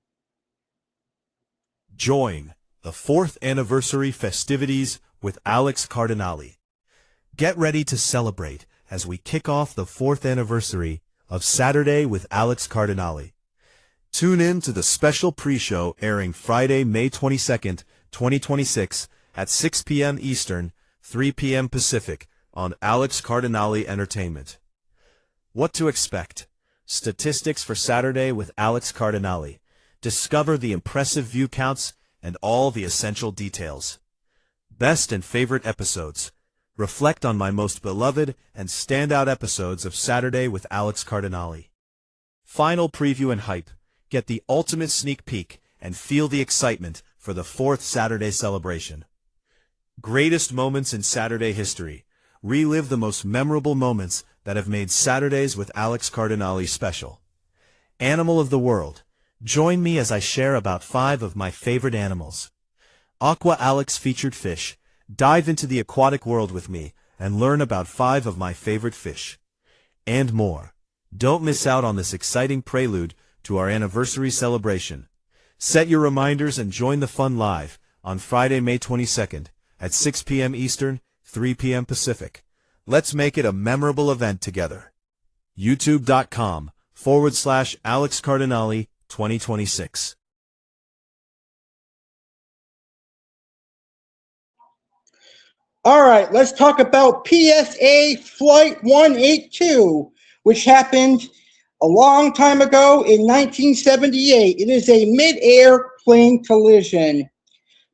Join the 4th anniversary festivities with Alex Cardinale. Get ready to celebrate as we kick off the 4th anniversary of Saturday with Alex Cardinale. Tune in to the special pre-show airing Friday, May 22nd, 2026 at 6 p.m. Eastern, 3 p.m. Pacific on Alex Cardinale Entertainment. What to expect? Statistics for Saturday with Alex Cardinale. Discover the impressive view counts and all the essential details. Best and favorite episodes. Reflect on my most beloved and standout episodes of Saturday with Alex Cardinale. Final preview and hype. Get the ultimate sneak peek and feel the excitement for the 4th Saturday celebration. Greatest moments in Saturday history. Relive the most memorable moments that have made Saturdays with Alex Cardinale special. Animal of the World. Join me as I share about 5 of my favorite animals. Aqua Alex featured fish. Dive into the aquatic world with me and learn about 5 of my favorite fish. And more. Don't miss out on this exciting prelude to our anniversary celebration. Set your reminders and join the fun live on Friday, May 22nd at 6 p.m. Eastern, 3 p.m. Pacific. Let's make it a memorable event together. YouTube.com/Alex Cardinale 2026. All right, let's talk about PSA Flight 182, which happened a long time ago in 1978. It is a mid-air plane collision.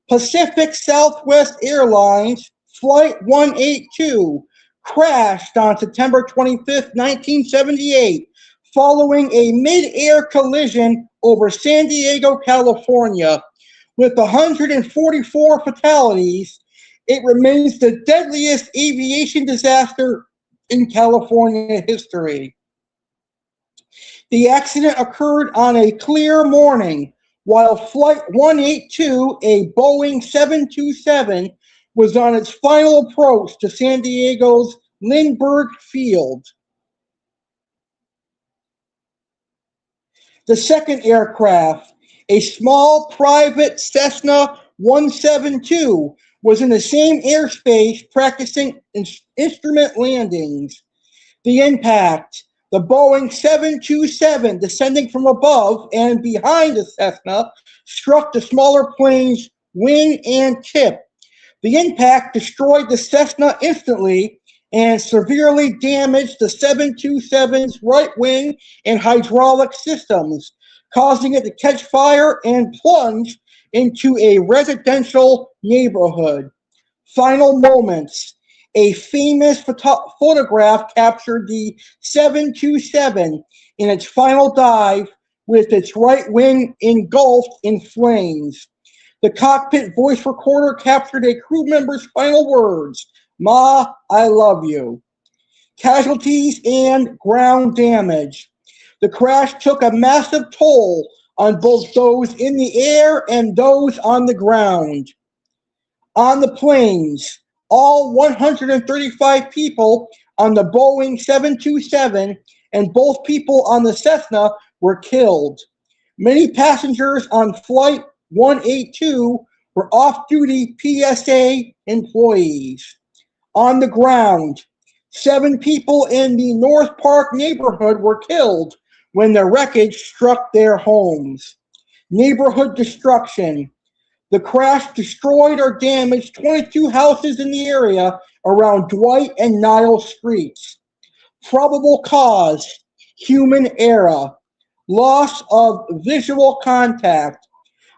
Pacific Southwest Airlines Flight 182 crashed on September 25th, 1978, following a mid-air collision over San Diego, California. With 144 fatalities, it remains the deadliest aviation disaster in California history. The accident occurred on a clear morning while Flight 182, a Boeing 727, was on its final approach to San Diego's Lindbergh Field. The second aircraft, a small private Cessna 172, was in the same airspace practicing instrument landings. The impact, the Boeing 727 descending from above and behind the Cessna, struck the smaller plane's wing and tip. The impact destroyed the Cessna instantly and severely damaged the 727's right wing and hydraulic systems, causing it to catch fire and plunge into a residential neighborhood. Final moments. A famous photograph captured the 727 in its final dive with its right wing engulfed in flames. The cockpit voice recorder captured a crew member's final words, "Ma, I love you." Casualties and ground damage. The crash took a massive toll on both those in the air and those on the ground. On the planes, all 135 people on the Boeing 727 and both people on the Cessna were killed. Many passengers on Flight 182 were off-duty PSA employees. On the ground, 7 people in the North Park neighborhood were killed when the wreckage struck their homes. Neighborhood destruction. The crash destroyed or damaged 22 houses in the area around Dwight and Niles Streets. Probable cause, human error. Loss of visual contact.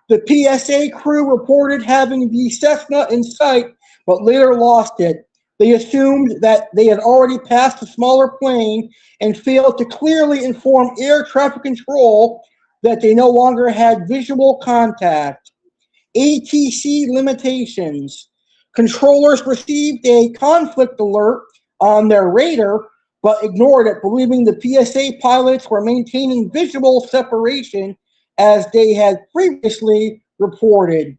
The PSA crew reported having the Cessna in sight, but later lost it. They assumed that they had already passed the smaller plane and failed to clearly inform air traffic control that they no longer had visual contact. ATC limitations. Controllers received a conflict alert on their radar, but ignored it, believing the PSA pilots were maintaining visual separation as they had previously reported.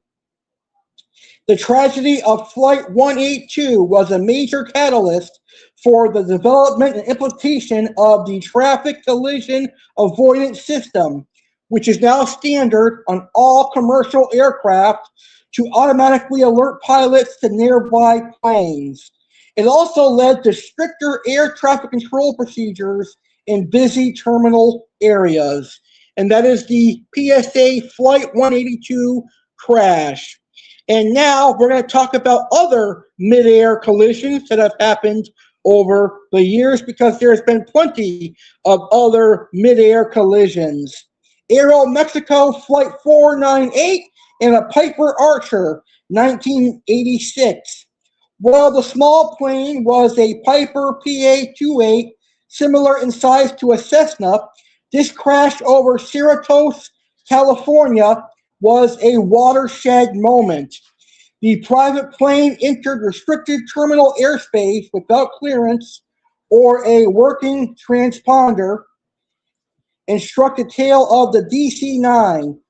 The tragedy of Flight 182 was a major catalyst for the development and implementation of the traffic collision avoidance system, which is now standard on all commercial aircraft to automatically alert pilots to nearby planes. It also led to stricter air traffic control procedures in busy terminal areas. And that is the PSA Flight 182 crash. And now we're going to talk about other mid-air collisions that have happened over the years, because there's been plenty of other mid-air collisions. Aero Mexico Flight 498 and a Piper Archer, 1986. While the small plane was a Piper PA-28, similar in size to a Cessna, this crash over Cerritos, California, was a watershed moment. The private plane entered restricted terminal airspace without clearance or a working transponder and struck the tail of the DC-9.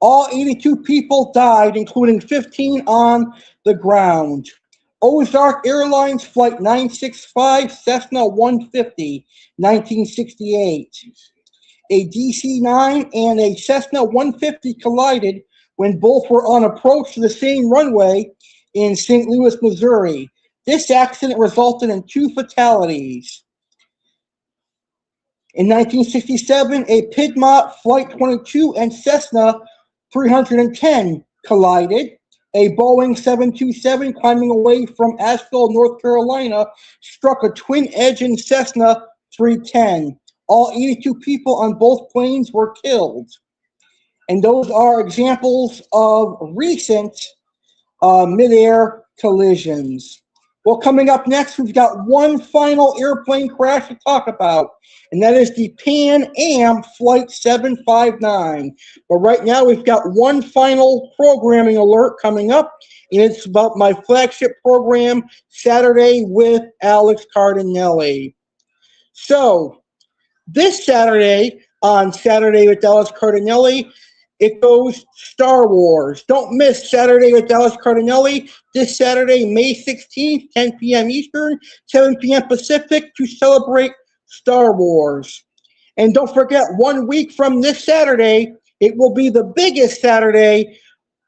All 82 people died, including 15 on the ground. Ozark Airlines Flight 965 Cessna 150, 1968. A DC-9 and a Cessna 150 collided when both were on approach to the same runway in St. Louis, Missouri. This accident resulted in 2 fatalities. In 1967, a Piedmont Flight 22 and Cessna 310 collided. A Boeing 727 climbing away from Asheville, North Carolina, struck a twin-engine Cessna 310. All 82 people on both planes were killed. And those are examples of recent mid-air collisions. Well, coming up next, we've got one final airplane crash to talk about, and that is the Pan Am Flight 759. But right now, we've got one final programming alert coming up, and it's about my flagship program, Saturday with Alex Cardinale. So, this Saturday, on Saturday with Alex Cardinale, it goes Star Wars. Don't miss Saturday with Alex Cardinale this Saturday, May 16th, 10 p.m. Eastern, 7 p.m. Pacific, to celebrate Star Wars. And don't forget, 1 week from this Saturday, it will be the biggest Saturday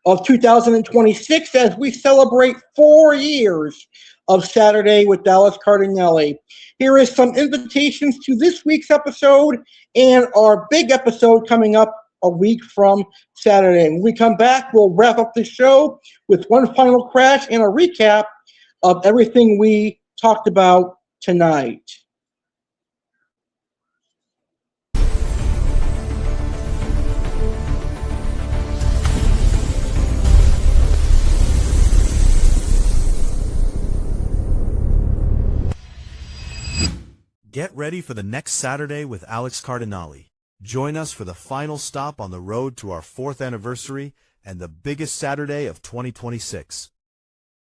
of 2026 as we celebrate 4 years of Saturday with Alex Cardinale. Here is some invitations to this week's episode and our big episode coming up a week from Saturday. When we come back, we'll wrap up the show with one final crash and a recap of everything we talked about tonight. Get ready for the next Saturday with Alex Cardinale. Join us for the final stop on the road to our 4th anniversary and the biggest Saturday of 2026.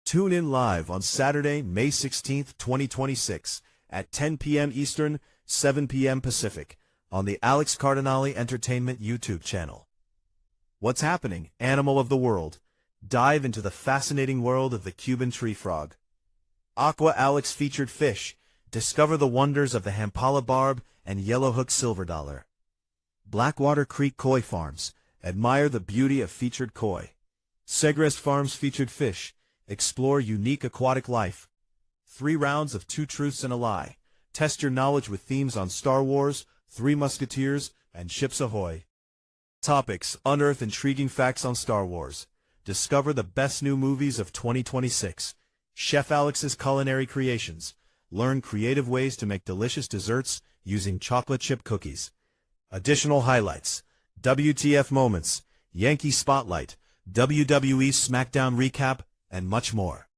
Tune in live on Saturday, May 16th, 2026 at 10 p.m. Eastern, 7 p.m. Pacific on the Alex Cardinale Entertainment YouTube channel. What's happening, animal of the world? Dive into the fascinating world of the Cuban tree frog. Aqua Alex featured fish. Discover the wonders of the Hampala barb and yellowhook silver dollar. Blackwater Creek Koi Farms. Admire the beauty of featured koi. Segrest Farms featured fish. Explore unique aquatic life. 3 rounds of 2 truths and a lie. Test your knowledge with themes on Star Wars, 3 Musketeers, and Ships Ahoy. Topics: unearth intriguing facts on Star Wars. Discover the best new movies of 2026. Chef Alex's culinary creations. Learn creative ways to make delicious desserts using chocolate chip cookies. Additional highlights: WTF moments, Yankee Spotlight, WWE SmackDown recap, and much more.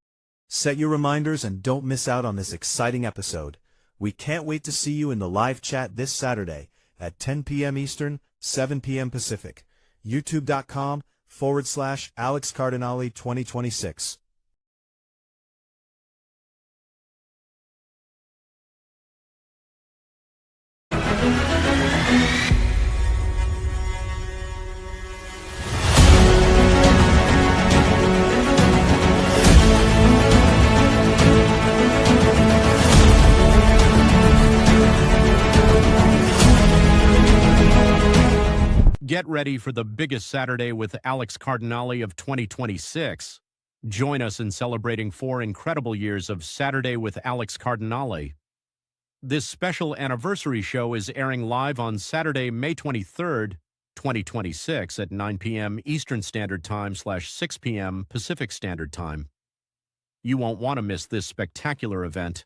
Set your reminders and don't miss out on this exciting episode. We can't wait to see you in the live chat this Saturday at 10 p.m. Eastern, 7 p.m. Pacific. YouTube.com/Alex Cardinale 2026. Get ready for the biggest Saturday with Alex Cardinale of 2026. Join us in celebrating 4 incredible years of Saturday with Alex Cardinale. This special anniversary show is airing live on Saturday, May 23rd, 2026 at 9 p.m. Eastern Standard Time /6 p.m. Pacific Standard Time. You won't want to miss this spectacular event.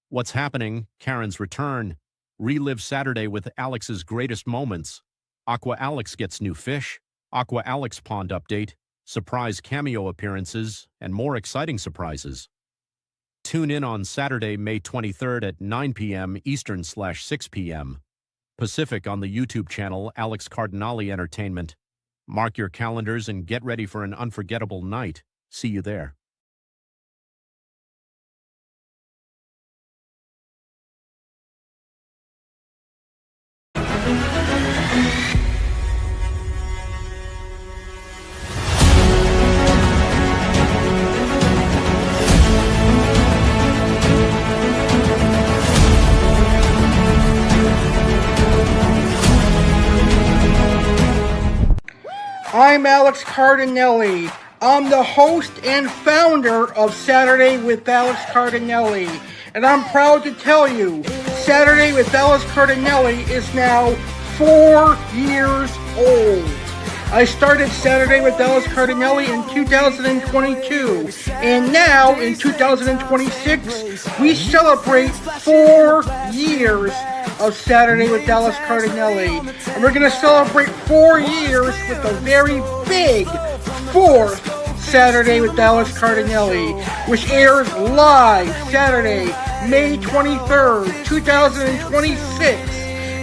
What's happening? Karen's return. Relive Saturday with Alex's greatest moments. Aqua Alex gets new fish, Aqua Alex pond update, surprise cameo appearances, and more exciting surprises. Tune in on Saturday, May 23rd at 9 p.m. Eastern /6 p.m. Pacific on the YouTube channel Alex Cardinale Entertainment. Mark your calendars and get ready for an unforgettable night. See you there. I'm Alex Cardinale. I'm the host and founder of Saturday with Alex Cardinale. And I'm proud to tell you, Saturday with Alex Cardinale is now 4 years old. I started Saturday with Alex Cardinale in 2022. And now, in 2026, we celebrate 4 years of Saturday with Alex Cardinale. And we're going to celebrate 4 years with a very big 4th Saturday with Alex Cardinale, which airs live Saturday, May 23rd, 2026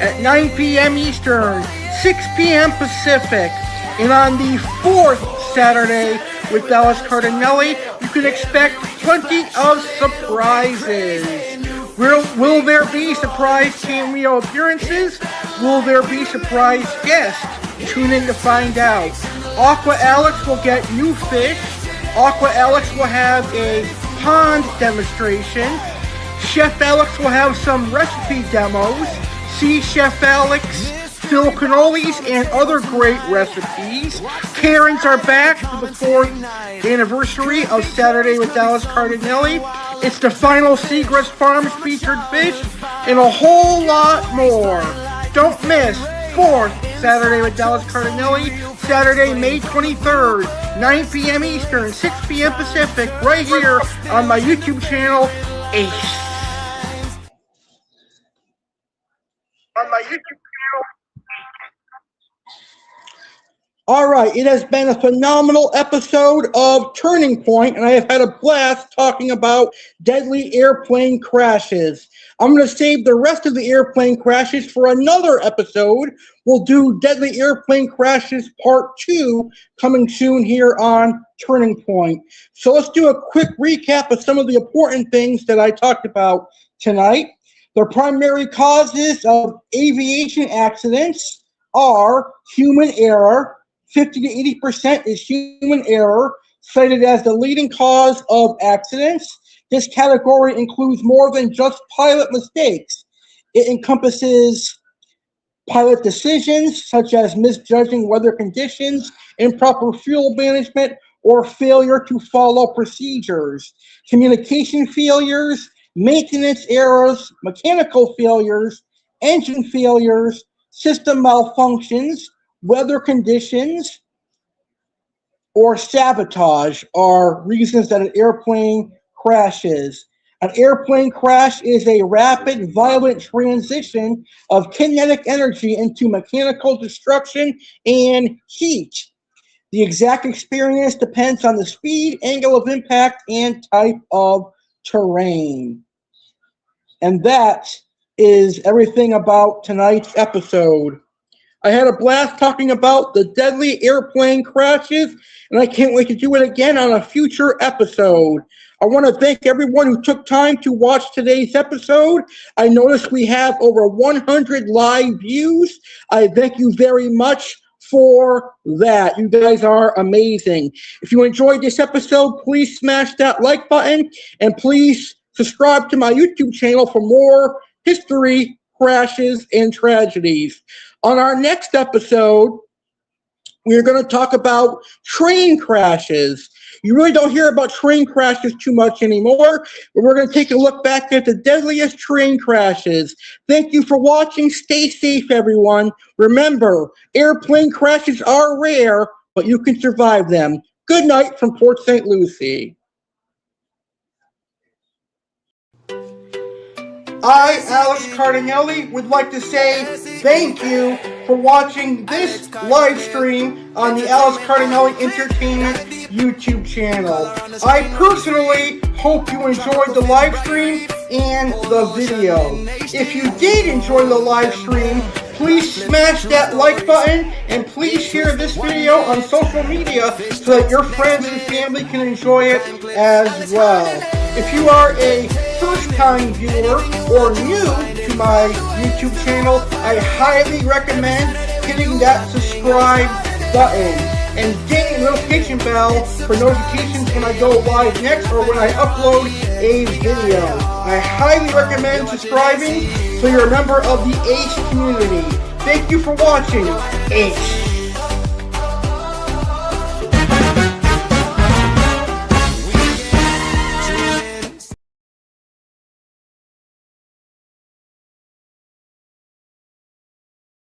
at 9 p.m. Eastern, 6 p.m. Pacific. And on the 4th Saturday with Alex Cardinale, you can expect plenty of surprises. Will there be surprise cameo appearances? Will there be surprise guests? Tune in to find out. Aqua Alex will get new fish. Aqua Alex will have a pond demonstration. Chef Alex will have some recipe demos. See Chef Alex Phil cannolis and other great recipes. Karen's are back for the 4th anniversary of Saturday with Alex Cardinale. It's the final Seagrass Farms featured fish and a whole lot more. Don't miss 4th Saturday with Alex Cardinale, Saturday, May 23rd, 9 p.m. Eastern, 6 p.m. Pacific, right here on my YouTube channel, A.C.E. All right, it has been a phenomenal episode of Turning Point, and I have had a blast talking about deadly airplane crashes. I'm going to save the rest of the airplane crashes for another episode. We'll do Deadly Airplane Crashes Part 2 coming soon here on Turning Point. So let's do a quick recap of some of the important things that I talked about tonight. The primary causes of aviation accidents are human error. 50 to 80% is human error, cited as the leading cause of accidents. This category includes more than just pilot mistakes. It encompasses pilot decisions, such as misjudging weather conditions, improper fuel management, or failure to follow procedures, communication failures, maintenance errors, mechanical failures, engine failures, system malfunctions, weather conditions, or sabotage are reasons that an airplane crashes. An airplane crash is a rapid, violent transition of kinetic energy into mechanical destruction and heat. The exact experience depends on the speed, angle of impact, and type of terrain. And that is everything about tonight's episode. I had a blast talking about the deadly airplane crashes, and I can't wait to do it again on a future episode. I want to thank everyone who took time to watch today's episode. I noticed we have over 100 live views. I thank you very much for that. You guys are amazing. If you enjoyed this episode, please smash that like button and please subscribe to my YouTube channel for more history, crashes, and tragedies. On our next episode, we're going to talk about train crashes. You really don't hear about train crashes too much anymore, but we're going to take a look back at the deadliest train crashes. Thank you for watching. Stay safe, everyone. Remember, airplane crashes are rare, but you can survive them. Good night from Port St. Lucie. I, Alex Cardinale, would like to say thank you for watching this live stream on the Alex Cardinale Entertainment YouTube channel. I personally hope you enjoyed the live stream and the video. If you did enjoy the live stream, please smash that like button and please share this video on social media so that your friends and family can enjoy it as well. If you are a first-time viewer or new to my YouTube channel, I highly recommend hitting that subscribe button and ding the notification bell for notifications when I go live next or when I upload a video. I highly recommend subscribing so you're a member of the ACE community. Thank you for watching ACE.